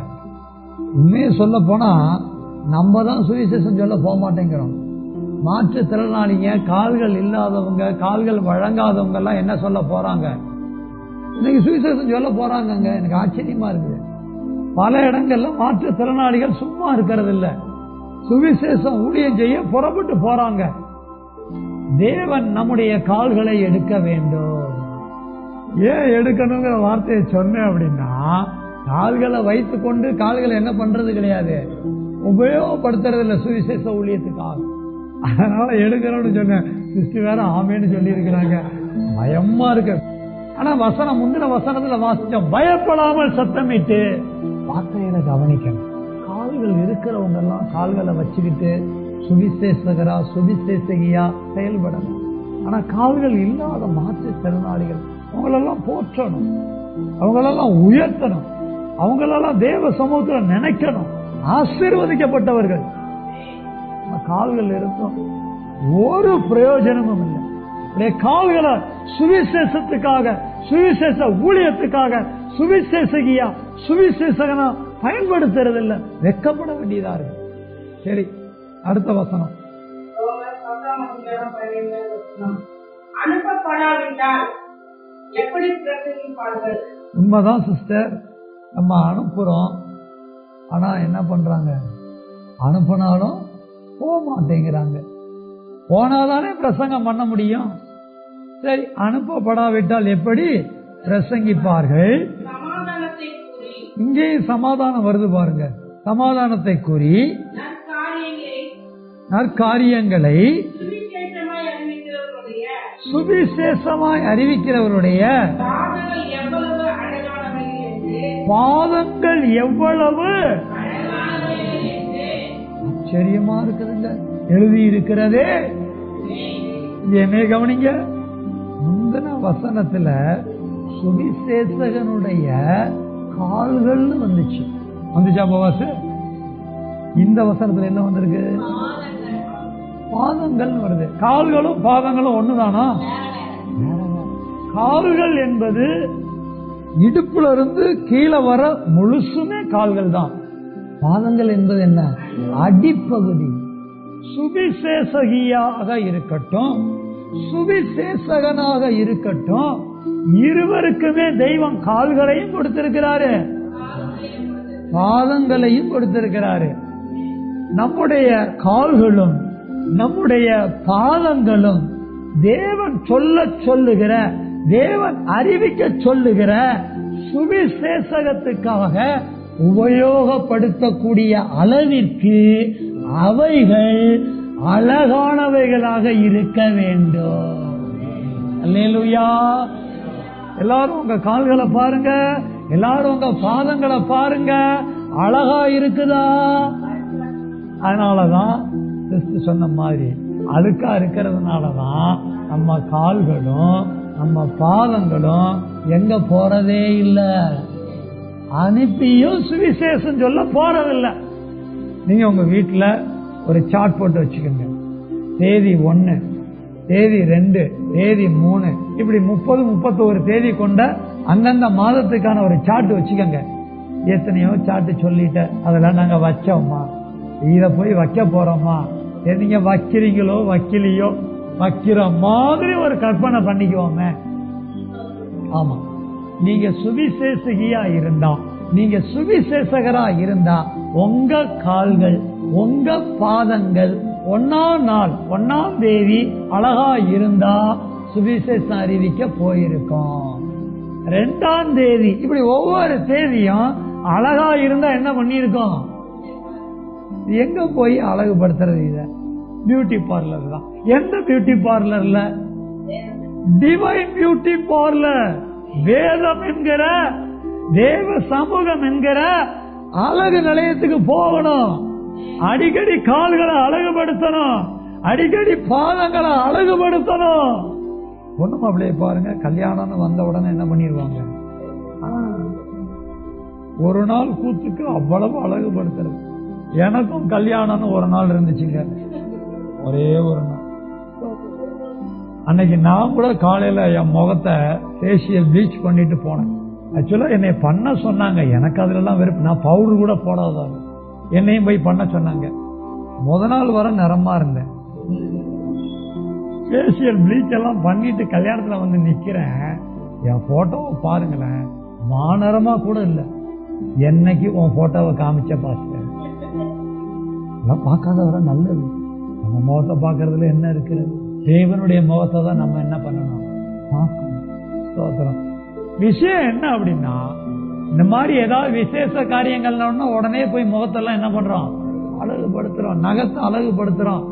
உண்மையை சொல்ல போனா நம்ம தான் சுவிசேஷம் சொல்ல போக மாட்டேங்கிறோம். மாற்றுத்திறனாளிங்க, கால்கள் இல்லாதவங்க, கால்கள் வழங்காதவங்க எல்லாம் என்ன சொல்ல போறாங்க, இன்னைக்கு சுவிசேஷம் சொல்ல போறாங்க. எனக்கு ஆச்சரியமா இருக்குது. பல இடங்கள்ல மாற்றுத்திறனாளிகள் சும்மா இருக்கிறது இல்ல, சுவிசேஷம் ஊழியம் செய்ய புறப்பட்டு போறாங்க. தேவன் நம்முடைய கால்களை எடுக்க வேண்டும். ஏன் எடுக்கணுங்கிற வார்த்தையை சொன்னேன் அப்படின்னா, கால்களை வைத்துக் கொண்டு கால்களை என்ன பண்றது கிடையாது, உபயோகப்படுத்துறது இல்ல சுவிசேஷ ஊழியத்துக்காக. அதனால எடுக்கணும்னு சொன்னேன். சிஸ்டர் வேற ஆமேன்னு சொல்லி இருக்கிறாங்க. பயமா இருக்கு. ஆனா வசனம் முந்தின வசனத்துல வாசிச்சோம், பயப்படாமல் சத்தமிட்டு வார்த்தைகளை கவனிக்கணும். கால்கள் இருக்கிறவங்க எல்லாம் கால்களை வச்சுக்கிட்டு சுவிசேஷகரா சுவிசேஷகியா செயல்படணும். ஆனா கால்கள் இல்லாத மாற்றுத்திறனாளிகள் அவங்களெல்லாம் போற்றணும், அவங்களெல்லாம் உயர்த்தணும், அவங்களெல்லாம் தேவ சமூகத்தில் நினைக்கணும். ஆசீர்வதிக்கப்பட்டவர்கள். கால்கள் இருக்கும் ஒரு பிரயோஜனமும் இல்லை. கால்களை சுவிசேஷத்துக்காக, சுவிசேஷ ஊழியத்துக்காக சுவிசேஷகியா சுவிசேஷகனா பயன்படுத்துறது இல்லை, வெக்கப்பட வேண்டியதா இருக்கு. சரி, அடுத்த வசனம். 4 அதிகாரம் 17 வசனம். அனுப்பப்படாவிட்டால் எப்படி பிரசங்கிப்பார்கள்? உண்மைதான் சிஸ்டர், நம்ம அனுப்புறோம், ஆனா என்ன பண்றாங்க, அனுப்பினாலும் போக மாட்டேங்கிறாங்க. போனாதானே பிரசங்கம் பண்ண முடியும். சரி, அனுப்பப்படாவிட்டால் எப்படி பிரசங்கிப்பார்கள்? சமாதானத்தை கூறி, இங்கேயும் சமாதானம் வருது பாருங்க. சமாதானத்தை கூறி நற்காரியங்களை சுவிசேஷமாய் அறிவிக்கிறவருடைய பாதங்கள் எவ்வளவு ஆச்சரியமா இருக்குதுங்க. எழுதி இருக்கிறதே. என்ன கவனிங்க, முந்தின வசனத்துல சுவிசேஷகனுடைய கால்கள் வந்துச்சா பாவாசு? இந்த வசனத்துல என்ன வந்திருக்கு? பாதங்கள் வருது. கால்களும் பாதங்களும் ஒண்ணுதானா? கால்கள் என்பது இடுப்புல இருந்து கீழே வர முழுசுமே கால்கள் தான். பாதங்கள் என்பது என்ன? அடிப்பகுதி. சுவிசேஷகியாக இருக்கட்டும், சுவிசேஷகனாக இருக்கட்டும், இருவருக்குமே தெய்வம் கால்களையும் கொடுத்திருக்கிறாரு, பாதங்களையும் கொடுத்திருக்கிறாரு. நம்முடைய கால்களும் நம்முடைய பாதங்களும் தேவன் சொல்லுகிற, தேவன் அறிவிக்க சொல்லுகிற சுவிசேஷகத்துக்காக உபயோகப்படுத்தக்கூடிய அளவிற்கு அவைகள் அழகானவைகளாக இருக்க வேண்டும். அல்லேலூயா. எல்லாரும் உங்க கால்களை பாருங்க, எல்லாரும் உங்க பாதங்களை பாருங்க, அழகா இருக்குதா? அதனாலதான் கிறிஸ்து சொன்ன மாதிரி அழுக்கா இருக்கிறதுனாலதான் நம்ம கால்களும் நம்ம பாதங்களும் எங்க போறதே இல்லை. அனுப்பியும் சுவிசேஷம் சொல்ல போறதில்லை. நீங்க உங்க வீட்டுல ஒரு சார்ட் போட்டு வச்சுக்கோங்க. தேதி 1, தேதி 2, தேதி 3, இப்படி 30, 31 தேதி கொண்ட அந்தந்த மாதத்துக்கான ஒரு சார்ட் வச்சுக்கோங்க. எத்தனையோ சார்ட் சொல்லிட்ட, அதெல்லாம் நாங்க வச்சோம்மா, இத போய் வைக்க போறோமா, நீங்க வைக்கிறீங்களோ வைக்கலையோ, வைக்கிற மாதிரி ஒரு கற்பனை பண்ணிக்குவோமே. ஆமா, நீங்க சுவிசேஷகியா இருந்தா, நீங்க சுவிசேஷகரா இருந்தா, உங்க கால்கள் உங்க பாதங்கள் 1ஆம் நாள் 1ஆம் தேதி அழகா இருந்தா சுவிசேஷம் அறிவிக்க போயிருக்கோம். 2ஆம் தேதி இப்படி ஒவ்வொரு தேதியும் அழகா இருந்தா என்ன பண்ணிருக்கோம்? எங்க போய் அழகுபடுத்துறது? இத பியூட்டி பார்லர் தான். எந்த பியூட்டி பார்லர்ல? Divine beauty parlour. வேதம் என்கிற, தேவ சமூகம் என்கிற அழகு நிலையத்துக்கு போகணும். அடிக்கடி கால்களை அழகுபடுத்தணும், அடிக்கடி பாதங்களை அழகுபடுத்தணும். ஒண்ணும் அப்படியே பாருங்க, கல்யாணம்னு வந்த உடனே என்ன பண்ணிருவாங்க? ஒரு நாள் கூத்துக்கு அவ்வளவு அழகுபடுத்துறது. எனக்கும் கல்யாணம்னு ஒரு நாள் இருந்துச்சுங்க, ஒரே ஒரு நாள். அன்னைக்கு நான் கூட காலையில என் முகத்தை ஃபேஷியல் ப்ளீச் பண்ணிட்டு போனேன். ஆக்சுவலா என்னை பண்ண சொன்னாங்க, எனக்கு அதுல எல்லாம் வெறுப்பு. நான் பவுடர் கூட போடாதாங்க, என்னையும் போய் பண்ண சொன்னாங்க. முத நாள் வர நிறமா இருந்தேன். ஃபேஷியல் ப்ளீச் எல்லாம் பண்ணிட்டு கல்யாணத்துல வந்து நிக்கிறேன். என் போட்டோவை பாருங்களேன், மாநிறமா கூட இல்ல. என்னைக்கு உன் போட்டோவை காமிச்ச பாஸ்டர், பார்க்காத வர நல்லது. நம்ம முகத்தை பார்க்கறதுல என்ன இருக்கிறது? தேவனுடைய முகத்தை தான் நம்ம என்ன பண்ணணும்? பார்க்கணும். விஷயம் என்ன அப்படின்னா, இந்த மாதிரி ஏதாவது விசேஷ காரியங்கள்னா உடனே போய் முகத்தெல்லாம் என்ன பண்றோம்? அழகுபடுத்துறோம், நகத்தை அழகுபடுத்துறோம்.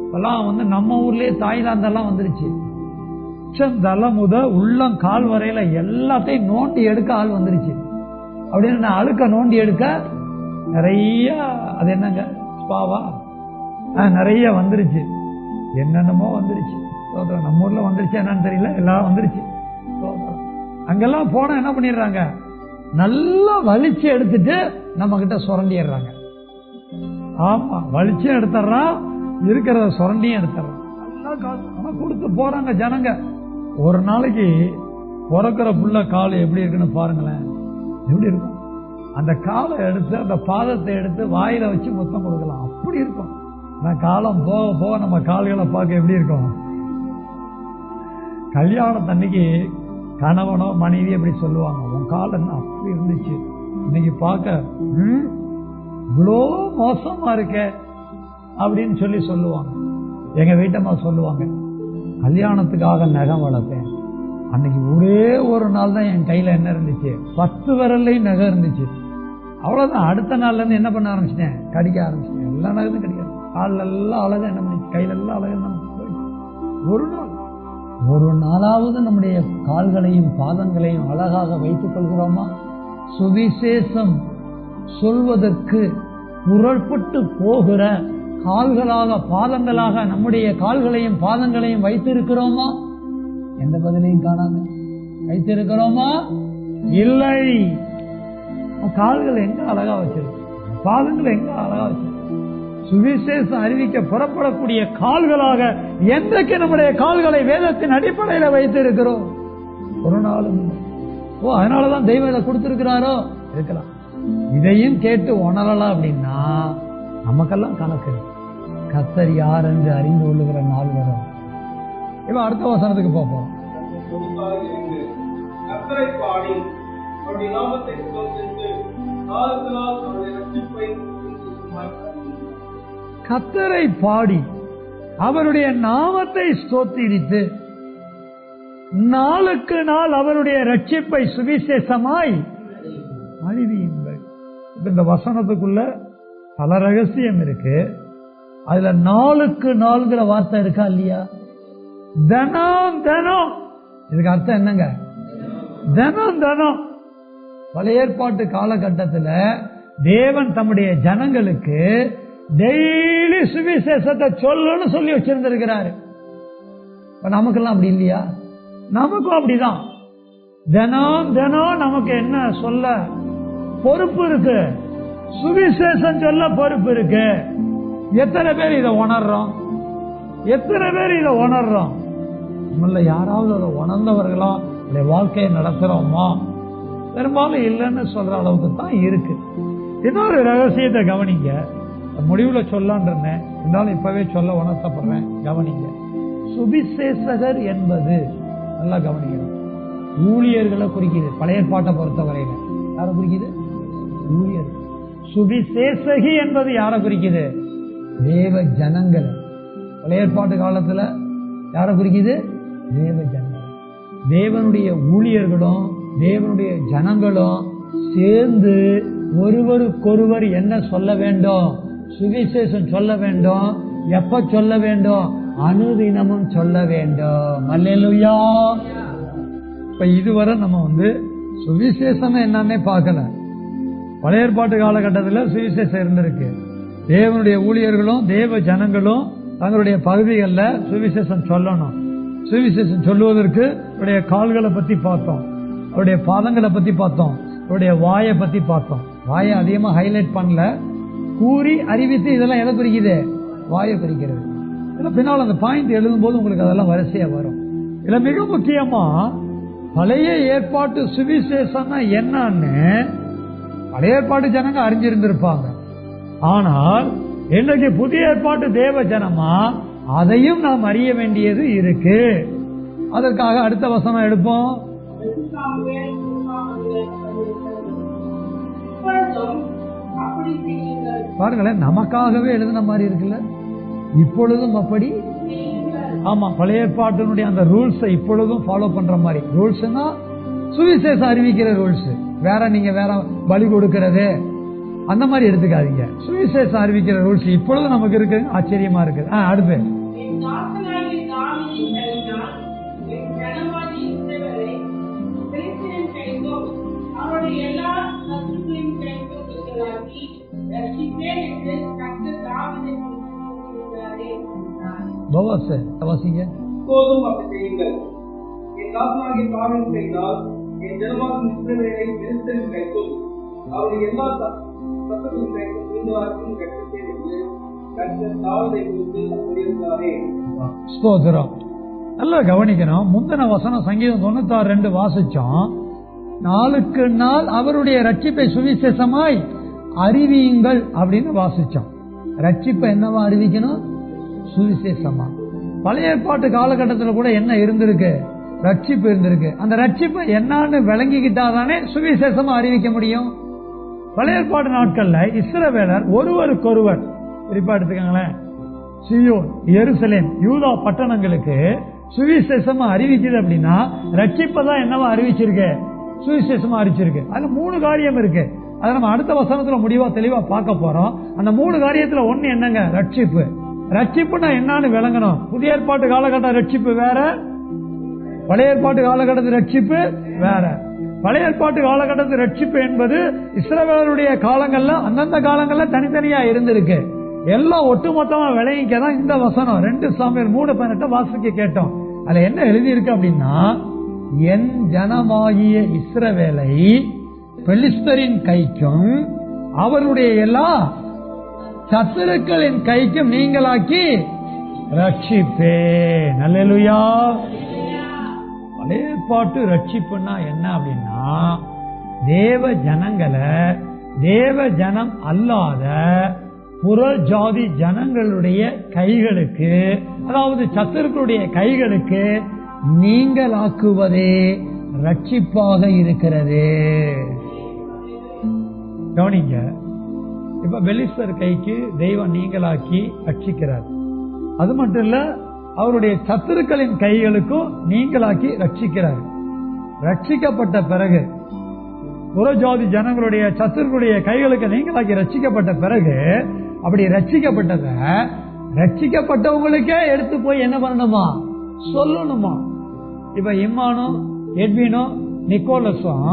இப்பெல்லாம் நம்ம ஊர்லயே தாய்லாந்தெல்லாம் வந்துருச்சு. தலை முத உள்ளம் கால் வரையில எல்லாத்தையும் நோண்டி எடுக்க ஆள் வந்துருச்சு. அப்படின்னு நான் அழுக்க நோண்டி எடுக்க நிறைய, அது என்னங்க ஸ்பாவா, நிறைய வந்துருச்சு. என்னென்னமோ வந்துருச்சு. நம்ம ஊர்ல வந்துருச்சு என்னன்னு தெரியல, எல்லாம் வந்துருச்சு. அங்கெல்லாம் போனா என்ன பண்ணிடுறாங்க? நல்லா வலிச்சு எடுத்துட்டு நம்ம கிட்ட சுரண்டிடுறாங்க. ஆமா, வலிச்சும் எடுத்துறான், இருக்கிறத சுரண்டியும் எடுத்துறான். நல்லா காசு கொடுத்து போறாங்க ஜனங்க. ஒரு நாளைக்கு பிறக்கிற புள்ள கால் எப்படி இருக்குன்னு பாருங்களேன். எப்படி இருக்கும்? அந்த காலை எடுத்து, அந்த பாதத்தை எடுத்து வாயில வச்சு முத்தம் கொடுக்கலாம். அப்படி இருக்கும். நான் காலம் போக போக நம்ம கால்களை பார்க்க எப்படி இருக்கும்? கல்யாணத்தன்னைக்கு கணவனோ மனைவி அப்படி சொல்லுவாங்க, உன் கால் என்ன அப்படி இருந்துச்சு, இன்னைக்கு பார்க்க இவ்வளோ மோசமா இருக்க அப்படின்னு சொல்லுவாங்க. எங்க வீட்டம்மா சொல்லுவாங்க, கல்யாணத்துக்காக நகம் வளர்த்தேன், அன்னைக்கு ஒரே ஒரு நாள் தான் என் கையில என்ன இருந்துச்சு, 10 விரல்லையும் நகம் இருந்துச்சு. அவ்வளவுதான். அடுத்த நாள்ல இருந்து என்ன பண்ண ஆரம்பிச்சிட்டேன், கடிக்க ஆரம்பிச்சிட்டேன். எல்லா நகத்தையும் கடிக்காது. காலில் எல்லாம் அழகா என்ன பண்ணி, கையில எல்லாம் அழகா போயிடுச்சு. ஒரு நாளாவது நம்முடைய கால்களையும் பாதங்களையும் அழகாக வைத்துக் கொள்கிறோமா? சுவிசேஷம் சொல்வதற்கு புறப்பட்டு போகிற கால்களாக பாதங்களாக நம்முடைய கால்களையும் பாதங்களையும் வைத்திருக்கிறோமா? எந்த பதிலையும் காணாம வைத்திருக்கிறோமா? இல்லை. கால்கள் எங்க அழகா வச்சிருக்கு, பாதங்கள் எங்க அழகா வச்சிருக்கு. சுவிசேஷம் அறிவிக்க புறப்படக்கூடிய கால்களாக என்றைக்கு நம்முடைய கால்களை வேதத்தின் அடிப்படையில வைத்திருக்கிறோம்? ஒரு நாளும். அதனாலதான் தெய்வம் இதை கொடுத்திருக்கிறாரோ இருக்கலாம். இதையும் கேட்டு உணரலாம் அப்படின்னா நமக்கெல்லாம் கணக்கு. கர்த்தர் யார் என்று அறிந்து கொள்ளுகிற நாள் வரும். இப்ப அடுத்த வசனத்துக்கு போறோம். கர்த்தரை பாடி அவருடைய நாமத்தை ஸ்தோத்திரித்து நாளுக்கு நாள் அவருடைய ரட்சிப்பை சுவிசேஷமாய் அறிவியுங்கள். இந்த வசனத்துக்குள்ள பல ரகசியம் இருக்கு. அதுல நாளுக்கு நாளுங்கிற வார்த்தை இருக்கா இல்லையா? தினம் தினம். இதுக்கு அர்த்தம் என்னங்க? தினம் தினம். பழைய ஏற்பாட்டு காலகட்டத்தில் தேவன் தம்முடைய ஜனங்களுக்கு டெய்லி சுவிசேஷத்தை சொல்லணும்னு சொல்லி வச்சிருந்திருக்கிறாரு. நமக்கெல்லாம் அப்படி இல்லையா? நமக்கும் அப்படிதான். தினம் தினம் நமக்கு என்ன சொல்ல பொறுப்பு இருக்கு? சுவிசேஷம் சொல்ல பொறுப்பு இருக்கு. எத்தனை பேர் இதை உணர்றோம்? எத்தனை பேர் இதை உணர்றோம்? நம்மள யாராவது அதை உணர்ந்தவர்களா வாழ்க்கையை நடத்துறோமா? பெரும்பாலும் இல்லைன்னு சொல்ற அளவுக்கு தான் இருக்கு. இன்னொரு ரகசியத்தை கவனிங்க. முடிவுல சொல்லான் இருந்தேன், இருந்தாலும் இப்பவே சொல்ல உணர்த்தப்படுறேன். கவனிங்க. சுவிசேஷகர் என்பது நல்லா கவனிக்கணும், ஊழியர்களை குறிக்குது. பழைய பாட்டை பொறுத்தவரையில யாரை குறிக்குது? ஊழியர். சுவிசேஷகி என்பது யாரை குறிக்குது? தேவ ஜனங்கள். பழைய ஏற்பாட்டு காலத்துல யாரை குறிக்குது? தேவ ஜனங்கள். தேவனுடைய ஊழியர்களும் தேவனுடைய ஜனங்களும் சேர்ந்து ஒருவருக்கொருவர் என்ன சொல்ல வேண்டும்? சுவிசேஷம் சொல்ல வேண்டும். எப்ப சொல்ல வேண்டும்? அனுதினமும் சொல்ல வேண்டும். அல்லேலூயா. இப்ப இதுவரை நம்ம சுவிசேஷம் என்னன்னே பார்க்கல. பழைய ஏற்பாட்டு காலகட்டத்தில் சுவிசேஷம் இருந்திருக்கு. தேவனுடைய ஊழியர்களும் தேவ ஜனங்களும் தங்களுடைய பகுதிகளில் சுவிசேஷம் சொல்லணும். சுவிசேஷம் சொல்லுவதற்கு அவருடைய கால்களை பத்தி பார்த்தோம், அவருடைய பாதங்களை பத்தி பார்த்தோம், அவருடைய வாயை பத்தி பார்த்தோம். வாயை அதிகமா ஹைலைட் பண்ணல, கூறி அறிவித்து இதெல்லாம் எதை குறிக்குது? வாயை குறிக்கிறது. பின்னால் அந்த பாயிண்ட் எழுதும் போது உங்களுக்கு அதெல்லாம் வரிசையா வரும். இதுல மிக முக்கியமா பழைய ஏற்பாட்டு சுவிசேஷம்னா என்னன்னு பழைய ஏற்பாட்டு ஜனங்க அறிஞ்சிருந்திருப்பாங்க. ஆனால் இன்றைக்கு புதிய ஏற்பாட்டு தேவ ஜனமா அதையும் நாம் அறிய வேண்டியது இருக்கு. அதற்காக அடுத்த வசனம் எடுப்போம். பாருங்களேன், நமக்காகவே எழுதின மாதிரி இருக்குல்ல. இப்பொழுதும் அப்படி. ஆமா, பழைய ஏற்பாட்டினுடைய அந்த ரூல்ஸ் இப்பொழுதும் ஃபாலோ பண்ற மாதிரி. ரூல்ஸ்னா சுவிசேஷம் அறிவிக்கிற ரூல்ஸ் வேற. நீங்க வேற பலி கொடுக்கறது அந்த மாதிரி எடுத்துக்காதீங்க. சுவிசேஷம் அறிவிக்கிற ரூல்ஸ் இப்பொழுது நமக்கு இருக்கு. ஆச்சரியமா இருக்கு. அடுத்து வாசிங்க. இப்போதும் அப்படி செய்யுங்கள். என் தாசனாகிய தாவீது செய்தால் என் ஜனமாகிய இஸ்ரவேலை எருசலேமின் கைக்கும் அவருடைய எல்லா சத்துருவின் கைக்கும் மீண்டுவாருக்கும் கட்டப்பேன் என்று கர்த்தர் தாவீதை குறித்து சொல்லியிருக்கிறாரே. ஸ்தோத்திரம். நல்லா கவனிக்கணும். முந்தின வசனம் சங்கீதம் 96:2 வாசிச்சோம். நாளுக்கு நாள் அவருடைய ரட்சிப்பை சுவிசேஷமாய் அறிவியுங்கள் அப்படின்னு வாசிச்சோம். ரட்சிப்பை என்னவா அறிவிக்கணும்? சுவிசேஷமா. பழைய ஏற்பாட்டு காலகட்டத்தில் கூட என்ன இருந்திருக்கு? ரட்சிப்பு இருந்திருக்கு. அந்த ரட்சிப்பை என்னன்னு விளங்கிக்கிட்டாதானே சுவிசேஷமா அறிவிக்க முடியும். பழைய ஏற்பாடு நாட்கள்ல இஸ்ரவேலர் ஒருவருக்கொருவர், குறிப்பா எடுத்துக்கங்களேன், சீயோன், எருசலேம், யூதா பட்டணங்களுக்கு சுவிசேஷமா அறிவிக்குது அப்படின்னா ரட்சிப்பை தான் என்னவா அறிவிச்சிருக்கு? சுவிசேஷமா அறிவிச்சிருக்கு. அதுல 3 காரியம் இருக்கு. அதை நம்ம அடுத்த வசனத்துல முடிவா தெளிவா பார்க்க போறோம். அந்த 3 காரியத்துல ஒண்ணு என்னங்க? ரட்சிப்பு. ரட்சிப்புனா என்னன்னு விளங்கணும். புதிய ஏற்பாட்டு காலகட்ட ரட்சிப்பு வேற, பழைய ஏற்பாட்டு காலகட்டத்து ரட்சிப்பு வேற. பழைய ஏற்பாட்டு காலகட்டத்து ரட்சிப்பு என்பது இஸ்ரவேலருடைய காலங்கள்ல அந்தந்த காலங்கள்ல தனித்தனியா இருந்திருக்கு. எல்லாம் ஒட்டுமொத்தமா விளங்கிக்கதான் இந்த வசனம் 2 சாமுவேல் 3:18 வாசிக்க கேட்டோம். அதுல என்ன எழுதி இருக்கு அப்படின்னா, என் ஜனமாகிய இஸ்ரவேலை பெலிஸ்தரின் கைக்கும் அவருடைய எல்லா சத்துருக்களின் கைக்கும் நீங்களாக்கி ரட்சிப்பேன். அல்லேலூயா. பழைய ஏற்பாட்டு ரட்சிப்புன்னா என்ன அப்படின்னா, தேவ ஜனங்களை தேவ ஜனம் அல்லாத புற ஜாதி ஜனங்களுடைய கைகளுக்கு, அதாவது சத்துருக்களுடைய கைகளுக்கு நீங்களாக்குவதே ரட்சிப்பாக இருக்கிறது. கவனிங்க, இப்ப பெலிஸ்தர் கைக்கு தெய்வம் நீங்களாக்கி ரட்சிக்கிறார். அது மட்டும் இல்ல, அவருடைய சத்துருக்களின் கைகளுக்கும் நீங்களாக்கி ரட்சிக்கிறார். ரட்சிக்கப்பட்ட பிறகு புறஜாதி ஜனங்களுடைய சத்துருக்களுடைய கைகளுக்கு நீங்களாக்கி ரட்சிக்கப்பட்ட பிறகு, அப்படி ரட்சிக்கப்பட்டவங்களுக்கே எடுத்து போய் என்ன பண்ணணுமா? சொல்லணுமா? இப்ப இம்மானும் எட்வினும் நிக்கோலஸும்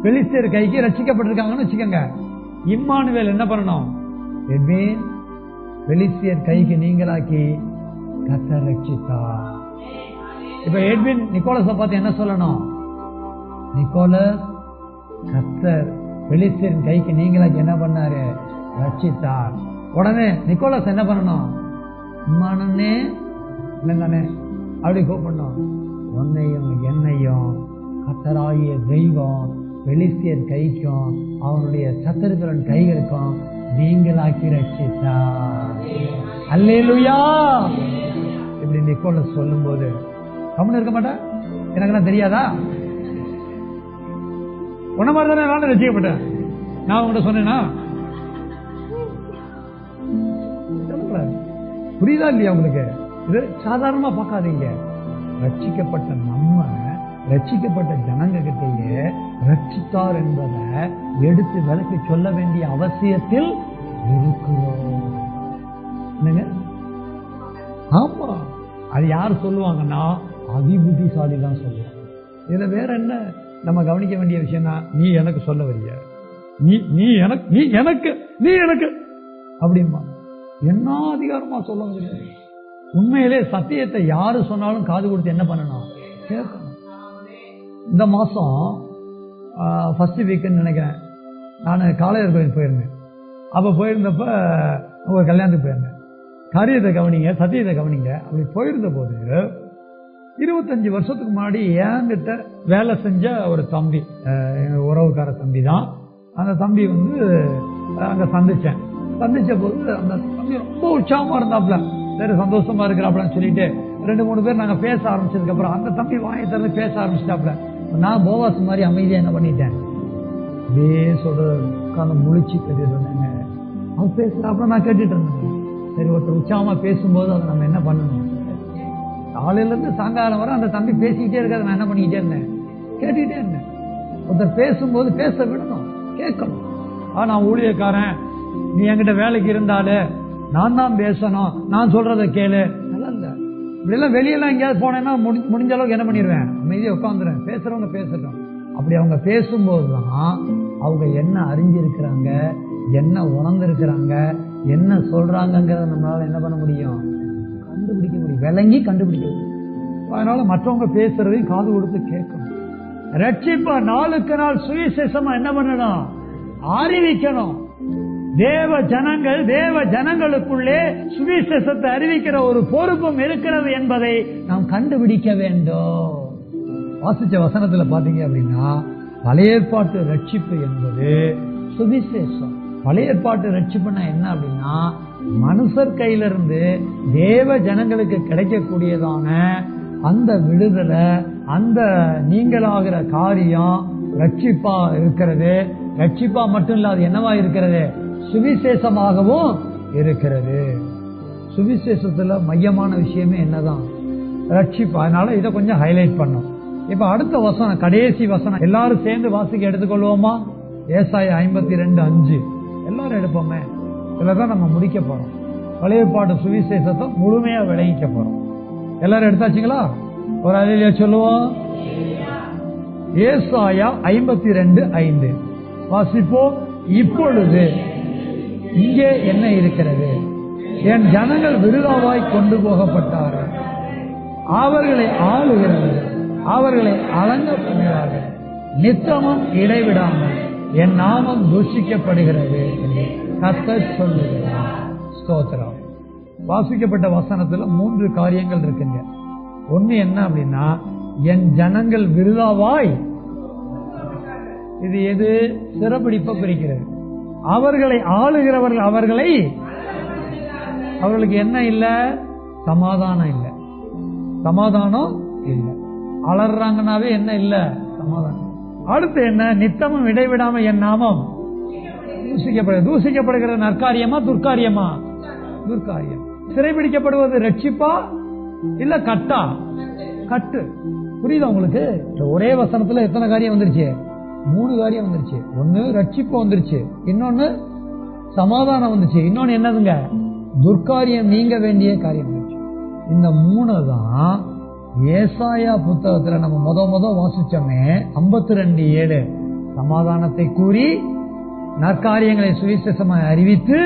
பெலிஸ்தர் கைக்கு ரட்சிக்கப்பட்டிருக்காங்கன்னு வச்சுக்கோங்க. இம்மானுவேல் என்ன பண்ணணும்? எட்வின் பெலிஸ்தர் கைக்கு நீங்களாக்கி கர்த்தர் ரட்சித்தார். இப்ப எட்வின் நிக்கோலஸை பார்த்து என்ன சொல்லணும்? நிக்கோலஸ், கர்த்தர் பெலிஸ்தரின் கைக்கு நீங்களாக்கி என்ன பண்ணாரு? ரட்சித்தார். உடனே நிக்கோலஸ் என்ன பண்ணணும்? இம்மானே இல்லைந்தானே அப்படி கூப்பிடணும். உன்னையும் என்னையும் கர்த்தராகிய தெய்வம் பெலிஸ்தியர் கைக்கும் அவனுடைய சத்துருக்களின் கைகளுக்கும் நீங்களாக்கி ரட்சித்தார். அல்லேலூயா. இப்படி நிக்கோலஸ் சொல்லும் போது கம்முன்னு இருக்க மாட்டேன். எனக்கு தெரியாதா? உன்ன மாதிரி தானே நானும் ரட்சிக்கப்பட்டேன். நான் உங்கள்கிட்ட சொன்னேன்னா புரியுதா இல்லையா உங்களுக்கு? இது சாதாரணமா பார்க்காதீங்க. ரட்சிக்கப்பட்ட நம்ம ரட்சிக்கப்பட்ட ஜனங்க கிட்டேயே ரட்சித்தார் என்பதை எடுத்து விலக்கி சொல்ல வேண்டிய அவசியத்தில் இருக்கிறோம். என்னங்க? ஆமா, அது யார் சொல்லுவாங்கன்னா அதிபுத்திசாலி தான் சொல்லுவாங்க. இதுல வேற என்ன நம்ம கவனிக்க வேண்டிய விஷயம்னா, நீ எனக்கு சொல்ல வரிய, நீ எனக்கு அப்படிமா என்ன அதிகாரமா சொல்ல முடியாது. உண்மையிலே சத்தியத்தை யாரு சொன்னாலும் காது கொடுத்து என்ன பண்ணணும்? கேட்கணும். இந்த மாசம் ஃபர்ஸ்ட் வீக்குன்னு நினைக்கிறேன், நான் காளையர் கோயில் போயிருந்தேன். அப்ப போயிருந்தப்ப ஒரு கல்யாணத்துக்கு போயிருந்தேன். காரியத்தை கவனிங்க, சத்தியத்தை கவனிங்க. அப்படி போயிருந்த போது 25 வருஷத்துக்கு முன்னாடி என்கிட்ட வேலை செஞ்ச ஒரு தம்பி, உறவுக்கார தம்பி தான். அந்த தம்பி அங்க சந்திச்ச போது அந்த தம்பி ரொம்ப உற்சாகமா இருந்தாப்ல, சரி சந்தோஷமா இருக்கிறாப்லன்னு சொல்லிட்டு 2-3 பேர் நாங்க பேச ஆரம்பிச்சதுக்கு அப்புறம் அந்த தம்பி வாயை திறந்து பேச ஆரம்பிச்சிட்டாப்ல. நான் போவாஸ் மாதிரி அமைதியா என்ன பண்ணிட்டேன், பேசோட உட்காந்து முழிச்சு கேட்டுட்டு இருந்தேங்க. அவன் பேசுறாப்புல நான் கேட்டுட்டு இருந்தேன். சரி, ஒருத்தர் உற்சாகமா பேசும்போது அதை நம்ம என்ன பண்ணணும்? காலையில இருந்து சாயங்காலம் வர அந்த தம்பி பேசிக்கிட்டே இருக்காது, நான் என்ன பண்ணிக்கிட்டே இருந்தேன்? கேட்டுக்கிட்டே இருந்தேன். ஒருத்தர் பேசும்போது பேச விடணும், கேட்கணும். நான் ஊழியக்காரன், நீ என்கிட்ட வேலைக்கு இருந்தாலே நான் தான் பேசணும், நான் சொல்றத கேளு, நல்லா இல்ல. இப்படிலாம் வெளியெல்லாம் எங்கேயாவது போனேன்னா முடிஞ்ச அளவுக்கு என்ன பண்ணிடுவேன், அமைதியா உட்காந்துருவேன். பேசுறவங்க பேசட்டும். அப்படி அவங்க பேசும்போதுதான் அவங்க என்ன அறிஞ்சிருக்கிறாங்க, என்ன உணர்ந்திருக்கிறாங்க, என்ன சொல்றாங்கிறத நம்மளால என்ன பண்ண முடியும்? கண்டுபிடிக்க முடியும், விளங்கி கண்டுபிடிக்க முடியும். அதனால மற்றவங்க பேசுறதையும் காது கொடுத்து கேட்கணும். ரட்சிப்பா நாளுக்கு நாள் சுவிசேஷமா என்ன பண்ணணும்? அறிவிக்கணும். தேவ ஜனங்களுக்குள்ளே சுவிசேஷத்தை அறிவிக்கிற ஒரு பொறுப்பும் இருக்கிறது என்பதை நாம் கண்டுபிடிக்க வேண்டும். வாசிச்ச வசனத்துல பாத்தீங்க அப்படின்னா, பழைய ஏற்பாட்டு ரட்சிப்பு என்பது சுவிசேஷம். பழைய ஏற்பாட்டு ரட்சிப்புனா என்ன அப்படின்னா, மனுஷர் கையிலிருந்து தேவ ஜனங்களுக்கு கிடைக்கக்கூடியதான அந்த விடுதலை, அந்த நீங்களாகிற காரியம் ரட்சிப்பா இருக்கிறது. ரட்சிப்பா மட்டும் இல்லாது என்னவா இருக்கிறது, சுவிசேஷமாகவும் இருக்கிறது. சுவிசேஷத்துல மையமான விஷயமே என்னதான், ரட்சிப்பு. அதனால இதை கொஞ்சம் ஹைலைட் பண்ணும். இப்ப அடுத்த வசனம், கடைசி வசனம் எல்லாரும் சேர்ந்து வாசிக்க எடுத்துக்கொள்வோமா? ஏசாயா 52:5 எல்லாரும் எடுப்போமே. இதுலதான் நம்ம முடிக்க போறோம். பழைய ஏற்பாட்டு சுவிசேஷத்தை முழுமையா விளங்கிக்க போறோம். எல்லாரும் எடுத்தாச்சுங்களா? ஒரு அல்லேலூயா சொல்லுவோம். ஏசாயா 52:5 வாசிப்போம். இப்பொழுது இங்கே என்ன இருக்கிறது? என் ஜனங்கள் விருதாவாய் கொண்டு போகப்பட்டார்கள். அவர்களை ஆளுகிறது, அவர்களை அலங்க பண்ணுகிறார்கள். நித்தமும் இடைவிடாமல் என் நாமம் தூஷிக்கப்படுகிறது என்று கர்த்தர் சொல்லுகிறார். ஸ்தோத்திரம். வாசிக்கப்பட்ட வசனத்துல 3 காரியங்கள் இருக்குங்க. ஒண்ணு என்ன அப்படின்னா, என் ஜனங்கள் விருதாவாய், இது எது சிறப்பிடிப்ப பிரிக்கிறது. அவர்களை ஆளுகிறவர்கள் அவர்களுக்கு என்ன இல்ல, சமாதானம் இல்ல. சமாதானம் இல்ல. அலறாங்கன்னாவே என்ன இல்ல, சமாதானம். அடுத்து என்ன, நித்தமும் இடைவிடாம என் நாமம் தூஷிக்கப்படுகிற நற்காரியமா துர்காரியமா? துர்காரியம். சிறைபிடிக்கப்படுவது ரட்சிப்பா இல்ல கட்டா? கட்டு. புரியுதா உங்களுக்கு? ஒரே வசனத்துல எத்தனை காரியம் வந்துருச்சு? 3 காரியம் வந்துருச்சு. ஒன்னு ரட்சிப்பு வந்துருச்சு, இன்னொன்னு சமாதானம் வந்துச்சு, இன்னொன்னு என்னதுங்க, துர்காரியம் நீங்க வேண்டிய காரியம் வந்துருச்சு. இந்த 3 தான் ஏசாயா புத்தகத்துல நம்ம முத வாசிச்சோமே 52:7. சமாதானத்தை கூறி நற்காரியங்களை சுவிசேஷமாய் அறிவித்து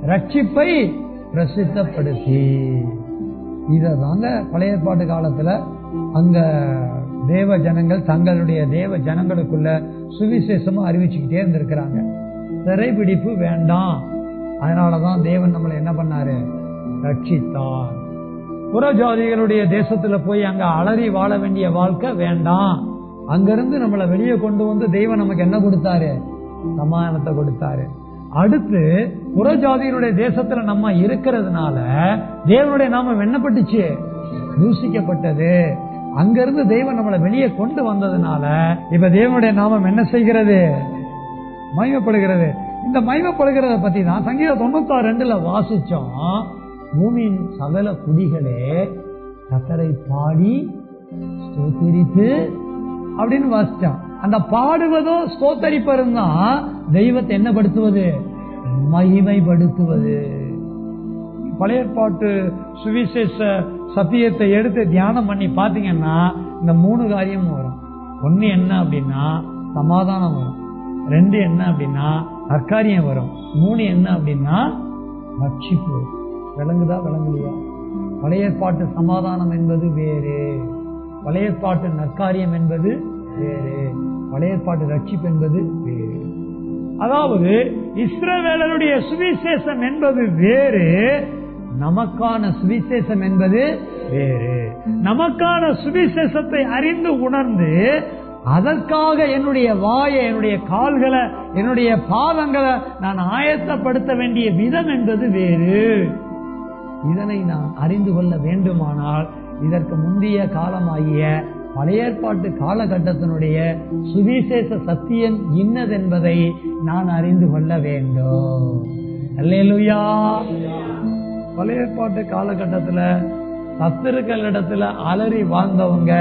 ரட்சிப்பை பிரசித்தப்படுத்தி. இததாங்க பழைய ஏற்பாட்டு காலத்துல அங்க தேவ ஜனங்கள் தங்களுடைய தேவ ஜனங்களுக்குள்ள சுவிசேஷமா அறிவிச்சுக்கிட்டே இருந்திருக்கிறாங்க. சிறைபிடிப்பு வேண்டாம், அதனாலதான் தேவன் நம்மளை என்ன பண்ணாரு, ரட்சித்தார். புறஜாதிகளுடைய தேசத்துல போய் அங்க அலறி வாழ வேண்டிய வாழ்க்கை வேண்டாம். அங்கிருந்து நம்மளை வெளியே கொண்டு வந்து தெய்வம் நமக்கு என்ன கொடுத்தாரு, சமாதானத்தை கொடுத்தாரு. அடுத்து புறஜாதிகளுடைய தேசத்துல நம்ம இருக்கிறதுனால தேவனுடைய நாமம் என்னப்பட்டுச்சு, தூஷிக்கப்பட்டது. அங்கிருந்து தெய்வம் நம்மளை வெளியே கொண்டு வந்ததுனால இப்ப தேவனுடைய நாமம் என்ன செய்கிறது, மகிமைப்படுகிறது. இந்த மகிமைப்படுகிறத பத்தி தான் சங்கீதம் 96:2 வாசிச்சோம். பூமியின் சகல குடிகளே கர்த்தரை பாடி ஸ்தோத்திரித்து அப்படின்னு வாசிச்சோம். அந்த பாடுவதும் ஸ்தோத்தரிப்பதும் தான் தெய்வத்தை என்னப்படுத்துவது, மகிமைப்படுத்துவது. பழைய ஏற்பாட்டு சுவிசேஷ சத்தியத்தை எடுத்து தியானம் பண்ணி பாத்தீங்கன்னா இந்த 3 காரியமும் வரும். ஒன்னு என்ன அப்படின்னா சமாதானம் வரும், 2 என்ன அப்படின்னா நற்காரியம் வரும், 3 என்ன அப்படின்னா ரட்சிப்பு. விளங்குதா விளங்கலையா? பழைய ஏற்பாட்டு சமாதானம் என்பது வேறு, பழைய ஏற்பாட்டு நற்காரியம் என்பது வேறு, பழைய ஏற்பாட்டு ரட்சிப்பு என்பது வேறு. அதாவது இஸ்ரவேலருடைய சுவிசேஷம் என்பது வேறு, நமக்கான சுவிசேஷம் என்பது வேறு. நமக்கான சுவிசேஷத்தை அறிந்து உணர்ந்து அதற்காக என்னுடைய வாயை, என்னுடைய கால்களை, என்னுடைய பாதங்களை நான் ஆயத்தப்படுத்த வேண்டிய விதம் என்பது வேறு. இதனை நான் அறிந்து கொள்ள வேண்டுமானால் இதற்கு முந்தைய காலமாகிய பழைய ஏற்பாட்டு காலகட்டத்தினுடைய சுவிசேஷ சத்தியம் இன்னதென்பதை நான் அறிந்து கொள்ள வேண்டும். அல்லேலூயா. பழைய ஏற்பாட்டு காலகட்டத்துல சத்துருக்கள் இடத்துல அலறி வாழ்ந்தவங்க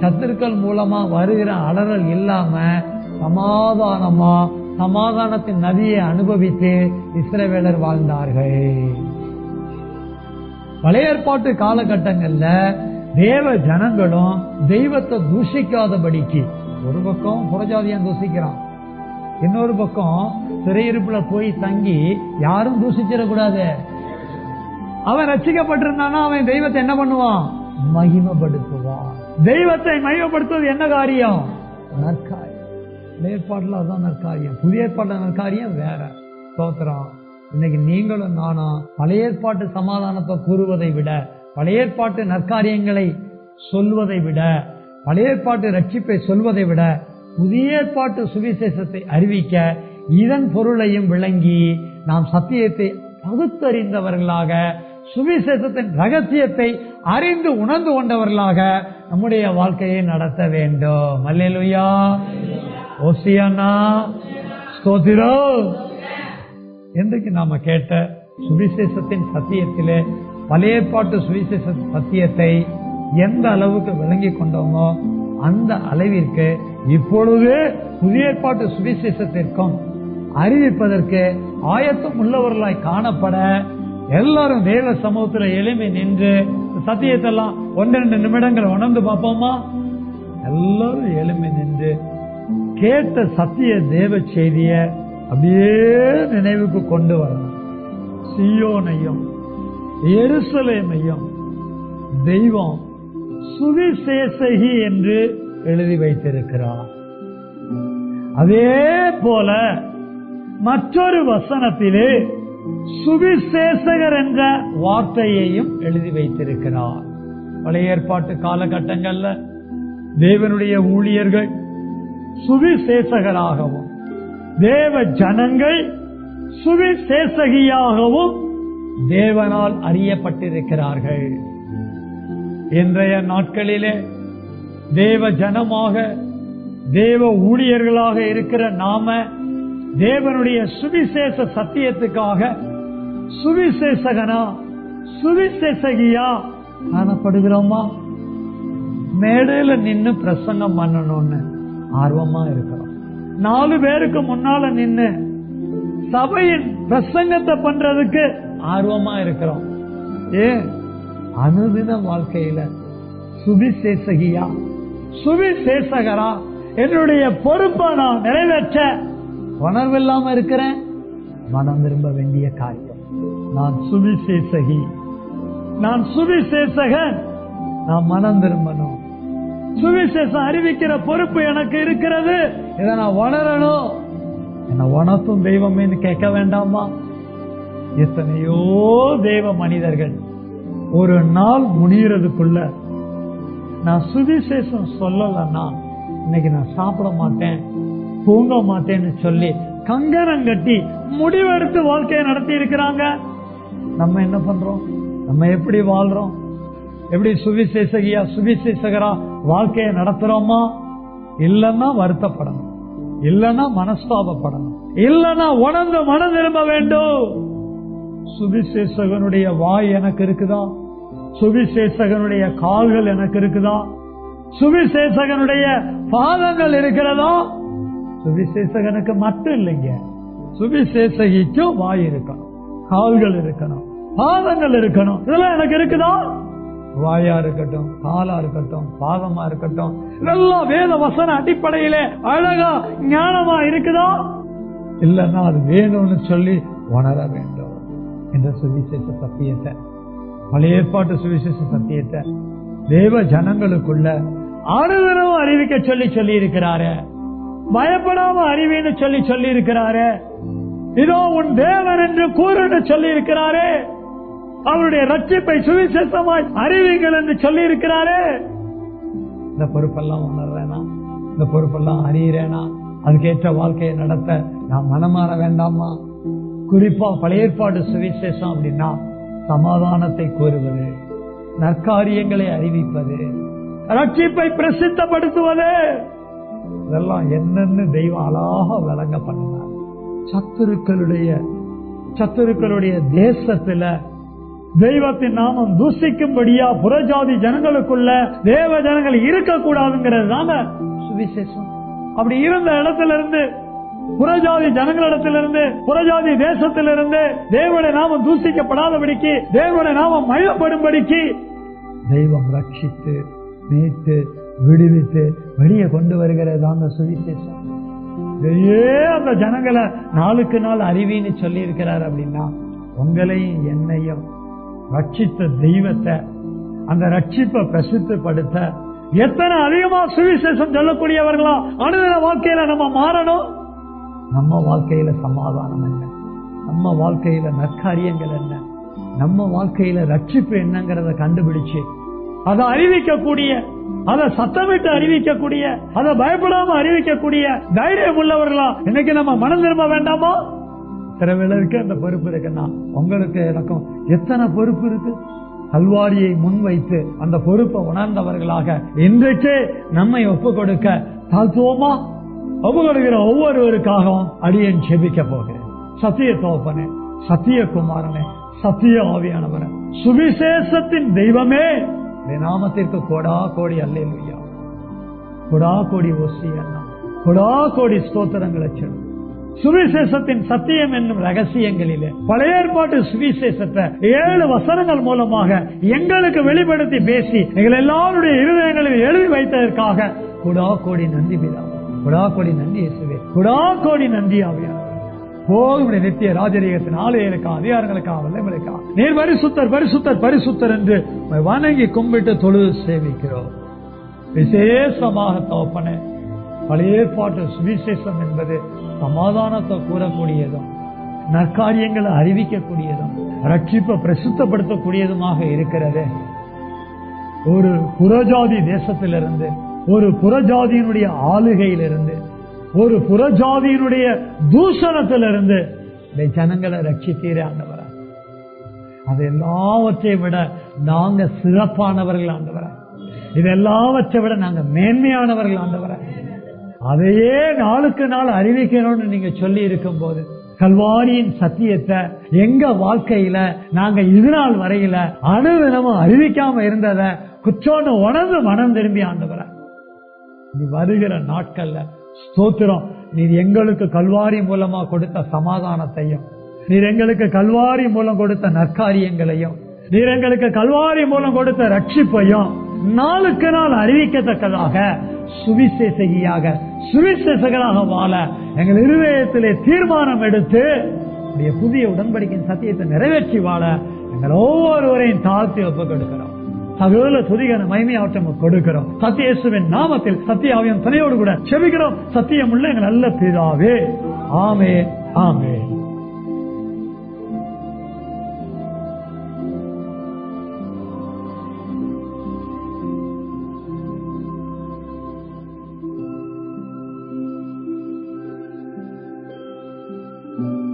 சத்துருக்கள் மூலமா வருகிற அலறல் இல்லாம சமாதானமா சமாதானத்தின் நதியை அனுபவித்து இஸ்ரவேலர் வாழ்ந்தார்கள். பழைய ஏற்பாட்டு காலகட்டங்கள்ல தேவ ஜனங்களும் தெய்வத்தை தூஷிக்காதபடிக்கு, ஒரு பக்கம் புறஜாதியான் தூஷிக்கிறான், இன்னொரு பக்கம் சிறையிருப்புல போய் தங்கி யாரும் தூஷிச்சிடக்கூடாது. அவன் ரட்சிக்கப்பட்டிருந்தானா அவன் தெய்வத்தை என்ன பண்ணுவான், மகிமைப்படுத்துவான். தெய்வத்தை மகிமைப்படுத்துவது என்ன காரியம், நற்காரியம். பழைய ஏற்பாட்டுல அதுதான் நற்காரியம், புதிய ஏற்பாட்டுல நற்காரியம் வேற. ஸ்தோத்திரம். இன்னைக்கு நீங்களும் நானும் பழைய ஏற்பாட்டு சமாதானத்தை கூறுவதை விட, பழைய ஏற்பாட்டு நற்காரியங்களை சொல்வதை விட, பழைய ஏற்பாட்டு ரட்சிப்பை சொல்வதை விட புதிய ஏற்பாட்டு சுவிசேஷத்தை அறிவிக்க இதன் பொருளையும் விளங்கி நாம் சத்தியத்தை பகுத்தறிந்தவர்களாக, சுவிசேஷத்தின் ரகசியத்தை அறிந்து உணர்ந்து கொண்டவர்களாக நம்முடைய வாழ்க்கையை நடத்த வேண்டும். அல்லேலூயா, ஓசியானா, ஸ்தோத்திரம். இன்றைக்கு நாம கேட்ட சுவிசேஷத்தின் சத்தியத்திலே பழைய ஏற்பாட்டு சுவிசேஷ சத்தியத்தை எந்த அளவுக்கு விளங்கி கொண்டோமோ அந்த அளவிற்கு இப்பொழுது புதிய ஏற்பாட்டு சுவிசேஷத்திற்கும் அறிவிப்பதற்கு ஆயத்தம் உள்ளவர்களாய் காணப்பட எல்லாரும் தேவ சமூகத்தில் எளிமை நின்று சத்தியத்தெல்லாம் 1-2 நிமிடங்கள் உணர்ந்து பார்ப்போமா? எல்லாரும் எளிமை நின்று கேட்ட சத்திய தேவ செய்திய அப்படியே நினைவுக்கு கொண்டு வரணும். சீயோனையும் எருசலேமையும் தெய்வம் சுவிசேஷகி என்று எழுதி வைத்திருக்கிறார். அதே போல மற்றொரு வசனத்திலே சுவிசேஷகர் என்ற வார்த்தையையும் எழுதி வைத்திருக்கிறார். பழைய ஏற்பாட்டு காலகட்டங்கள்ல தேவனுடைய ஊழியர்கள் சுவிசேஷகராகவும் தேவ ஜனங்கள் சுவிசேஷகியாகவும் தேவனால் அறியப்பட்டிருக்கிறார்கள். இன்றைய நாட்களிலே தேவ ஜனமாக தேவ ஊழியர்களாக இருக்கிற நாம தேவனுடைய சுவிசேஷ சத்தியத்துக்காக சுவிசேஷகனா சுவிசேஷகியா காணப்படுகிறோமா? மேடையில நின்னு பிரசங்கம் பண்ணணும்னு ஆர்வமா இருக்கிறோம். 4 பேருக்கு முன்னால நின்னு சபையின் பிரசங்கத்தை பண்றதுக்கு ஆர்வமா இருக்கிறோம். ஏன்? அனுதின வாழ்க்கையில சுவிசேஷகியா சுவிசேஷகரா என்னுடைய பொறுப்பை நான் நிறைவேற்ற உணர்வில்லாம இருக்கிறேன். மனம் திரும்ப வேண்டிய காரியம். நான் சுவிசேஷகி, நான் சுவிசேஷகன், நான் மனம் திரும்பணும். சுவிசேஷம் அறிவிக்கிற பொறுப்பு எனக்கு இருக்கிறது. இதை நான் உணரணும். என்ன உணர்த்தும் தெய்வமேன்னு கேட்க வேண்டாமா? எத்தனையோ தேவ மனிதர்கள் ஒரு நாள் முடிகிறதுக்குள்ள நான் சுவிசேஷம் சொல்லலன்னா இன்னைக்கு நான் சாப்பிட மாட்டேன், தூங்க மாட்டேன்னு சொல்லி கங்கணம் கட்டி முடிவெடுத்து வாழ்க்கையை நடத்தி இருக்கிறாங்க. நம்ம என்ன பண்றோம்? நம்ம எப்படி வாழ்றோம்? எப்படி சுவிசேஷகியா சுவிசேஷகரா வாழ்க்கையை நடத்துறோமா? இல்லன்னா வருத்தப்படணும், இல்லன்னா மனஸ்தாபப்படணும், இல்லன்னா உணர்ந்து மனம் திரும்ப வேண்டும். சுவிசேஷகனுடைய வாய் எனக்கு இருக்குதா? சுவிசேஷகனுடைய கால்கள் எனக்கு இருக்குதா? சுவிசேஷகனுடைய பாதங்கள் இருக்கிறதா? சுவிசேஷகனுக்கு மட்டும் இல்லைங்க, சுவிசேஷகிக்கும் வாய் இருக்கணும், கால்கள் இருக்கணும், பாதங்கள் இருக்கணும். இதெல்லாம் எனக்கு இருக்குதா? வாயா இருக்கட்டும், காலா இருக்கட்டும், பாதமா இருக்கட்டும், இதெல்லாம் வேத வசன அடிப்படையிலே அழகா ஞானமா இருக்குதா? இல்லன்னா அது வேணும்னு சொல்லி உணர வேண்டும் என்ற சுவிசேஷ சத்தியத்தை, பழைய ஏற்பாட்டு சுவிசேஷ சத்தியத்தை தேவ ஜனங்களுக்குள்ள அனுதினமும் அறிவிக்க சொல்லி இருக்கிறாரு. பயப்படாம அறிவின்னு சொல்லி இருக்கிறாரு. இதோ உன் தேவன் என்று கூறுன்னு சொல்லி இருக்கிறாரு. அவருடைய ரட்சிப்பை சுவிசேஷமாய் அறிவிங்கள் என்று சொல்லி இருக்கிறாரு. இந்த பொறுப்பெல்லாம் உணர்றேனா? இந்த பொறுப்பெல்லாம் அறியறேனா? அதுக்கேற்ற வாழ்க்கையை நடத்த நான் மனமாற வேண்டாமா? குறிப்பா பழைய ஏற்பாடு சுவிசேஷம் அப்படின்னா சமாதானத்தை கூறுவது, நற்காரியங்களை அறிவிப்பது, ரட்சிப்பை பிரசித்தப்படுத்துவது, இதெல்லாம் என்னன்னு தெய்வம் அழகாக விளங்க பண்ணினார். சத்துருக்களுடைய தேசத்துல தெய்வத்தின் நாமம் தூசிக்கும்படியா புறஜாதி ஜனங்களுக்குள்ள தேவ ஜனங்கள் இருக்கக்கூடாதுங்கிறது தானே சுவிசேஷம். அப்படி இருந்த இடத்துல இருந்து புறஜாதி ஜனங்களிடத்திலிருந்து புறஜாதி தேசத்திலிருந்து தேவனுடைய நாமம் தூசிக்கப்படாதபடிக்கு தேவனுடைய நாமம் மகிழப்படும்படிக்கு தெய்வம் ரட்சித்து மீட்டு விடுவித்து வெளியே கொண்டு வருகிறது அந்த சுவிசேஷம். இதையே அந்த ஜனங்களை நாளுக்கு நாள் அறிவின்னு சொல்லி இருக்கிறார். அப்படின்னா உங்களையும் என்னையும் ரட்சித்த தெய்வத்தை, அந்த ரட்சிப்பை பிரசித்தப்படுத்த எத்தனை அதிகமா சுவிசேஷம் சொல்லக்கூடியவர்களா அனுதின வாழ்க்கையில நம்ம மாறணும். நம்ம வாழ்க்கையில சமாதானம் என்ன, நம்ம வாழ்க்கையில நற்காரியங்கள் என்ன, நம்ம வாழ்க்கையில ரட்சிப்பு என்னங்கிறத கண்டுபிடிச்சு அதை அறிவிக்கக்கூடிய அதை சத்தமிட்டு அறிவிக்கக்கூடிய, அதை பயப்படாம அறிவிக்கக்கூடிய தைரியம் உள்ளவர்களா இன்னைக்கு நம்ம மனம் திரும்ப வேண்டாமா? சிறவிலருக்கு அந்த பொறுப்பு இருக்குன்னா உங்களுக்கு எனக்கும் எத்தனை பொறுப்பு இருக்கு? கல்வாரியை முன்வைத்து அந்த பொறுப்பை உணர்ந்தவர்களாக இன்றைக்கே நம்மை ஒப்பு கொடுக்க தாழ்த்துவோமா? ஒப்பு கொடுக்கிற ஒவ்வொருவருக்காகவும் அடியேன் ஜெபிக்க போகிறேன். சத்திய தோப்பனே, சத்திய குமாரனே, சத்திய ஆவியானவரே, சுவிசேஷத்தின் தெய்வமே, நாமத்திற்கு கோடா கோடி அல்லேலூயா, கோடா கோடி ஓசியன்னா, கோடா கோடி ஸ்தோத்திரங்களை சொல்லும். சுவிசேஷத்தின் சத்தியம் என்னும் ரகசியங்களிலே பழைய ஏற்பாட்டு சுவிசேஷத்தை 7 வசனங்கள் மூலமாக எங்களுக்கு வெளிப்படுத்தி பேசி எங்கள் எல்லாருடைய இருதயங்களில் எழுதி வைத்ததற்காக கோடா கோடி நன்றி பிதா, கோடா கோடி நன்றி இயேசுவே, கோடா கோடி நன்றி ஆவியானவரே. போதும் நித்திய ராஜரீகத்தின் ஆலயங்களுக்கா, அதிகாரங்களுக்கா, வல்லமைகளுக்கா நீர் பரிசுத்தர் பரிசுத்தர் பரிசுத்தர் என்று வணங்கி கும்பிட்டு தொழுது சேவிக்கிறோம். விசேஷமாக தோப்பனே, பழைய ஏற்பாட்டு சுவிசேஷம் என்பது சமாதானத்தை கூறக்கூடியதும் நற்காரியங்களை அறிவிக்கக்கூடியதும் ரட்சிப்பை பிரசித்தப்படுத்தக்கூடியதுமாக இருக்கிறது. ஒரு புறஜாதி தேசத்திலிருந்து, ஒரு புறஜாதியினுடைய ஆளுகையிலிருந்து, ஒரு புறஜாதியினுடைய தூஷணத்திலிருந்து இந்த ஜனங்களை ரட்சித்தீரே ஆண்டவரே. அது எல்லாவற்றையும் விட நாங்க சிறப்பானவர்கள் ஆண்டவரே. இது எல்லாவற்றை விட நாங்க மேன்மையானவர்கள் ஆண்டவரே. அதையே நாளுக்கு நாள் அறிவிக்கணும்னு நீங்க சொல்லி இருக்கும் போது கல்வாரியின் சத்தியத்தை எங்க வாழ்க்கையில நாங்க இது நாள் வரையில அணுதினமும் அறிவிக்காம இருந்தத குற்றோன்னு உணர்ந்து மனம் திரும்பி ஆண்டவர நீ வருகிற நாட்கள்ல ஸ்தோத்திரம், நீர் எங்களுக்கு கல்வாரி மூலமா கொடுத்த சமாதானத்தையும், நீர் எங்களுக்கு கல்வாரி மூலம் கொடுத்த நற்காரியங்களையும், நீர் எங்களுக்கு கல்வாரி மூலம் கொடுத்த ரட்சிப்பையும் நாளுக்கு நாள் அறிவிக்கத்தக்கதாக சுவிசேஷகியாக சுவிசேஷகராக வாழ எங்கள் இருதயத்திலே தீர்மானம் எடுத்து புதிய உடன்படிக்கையின் சத்தியத்தை நிறைவேற்றி வாழ எங்கள் ஒவ்வொருவரையும் தாழ்த்தி ஒப்பு கொடுக்கிறோம். சகல துதிகன மகிமையாட்டம் கொடுக்கிறோம். சத்திய இயேசுவின் நாமத்தில் சத்திய ஆவியின் துணையோடு கூட செபிக்கிறோம். சத்தியம் உள்ள எங்கள் நல்ல பிதாவே, ஆமென், ஆமென். Thank you.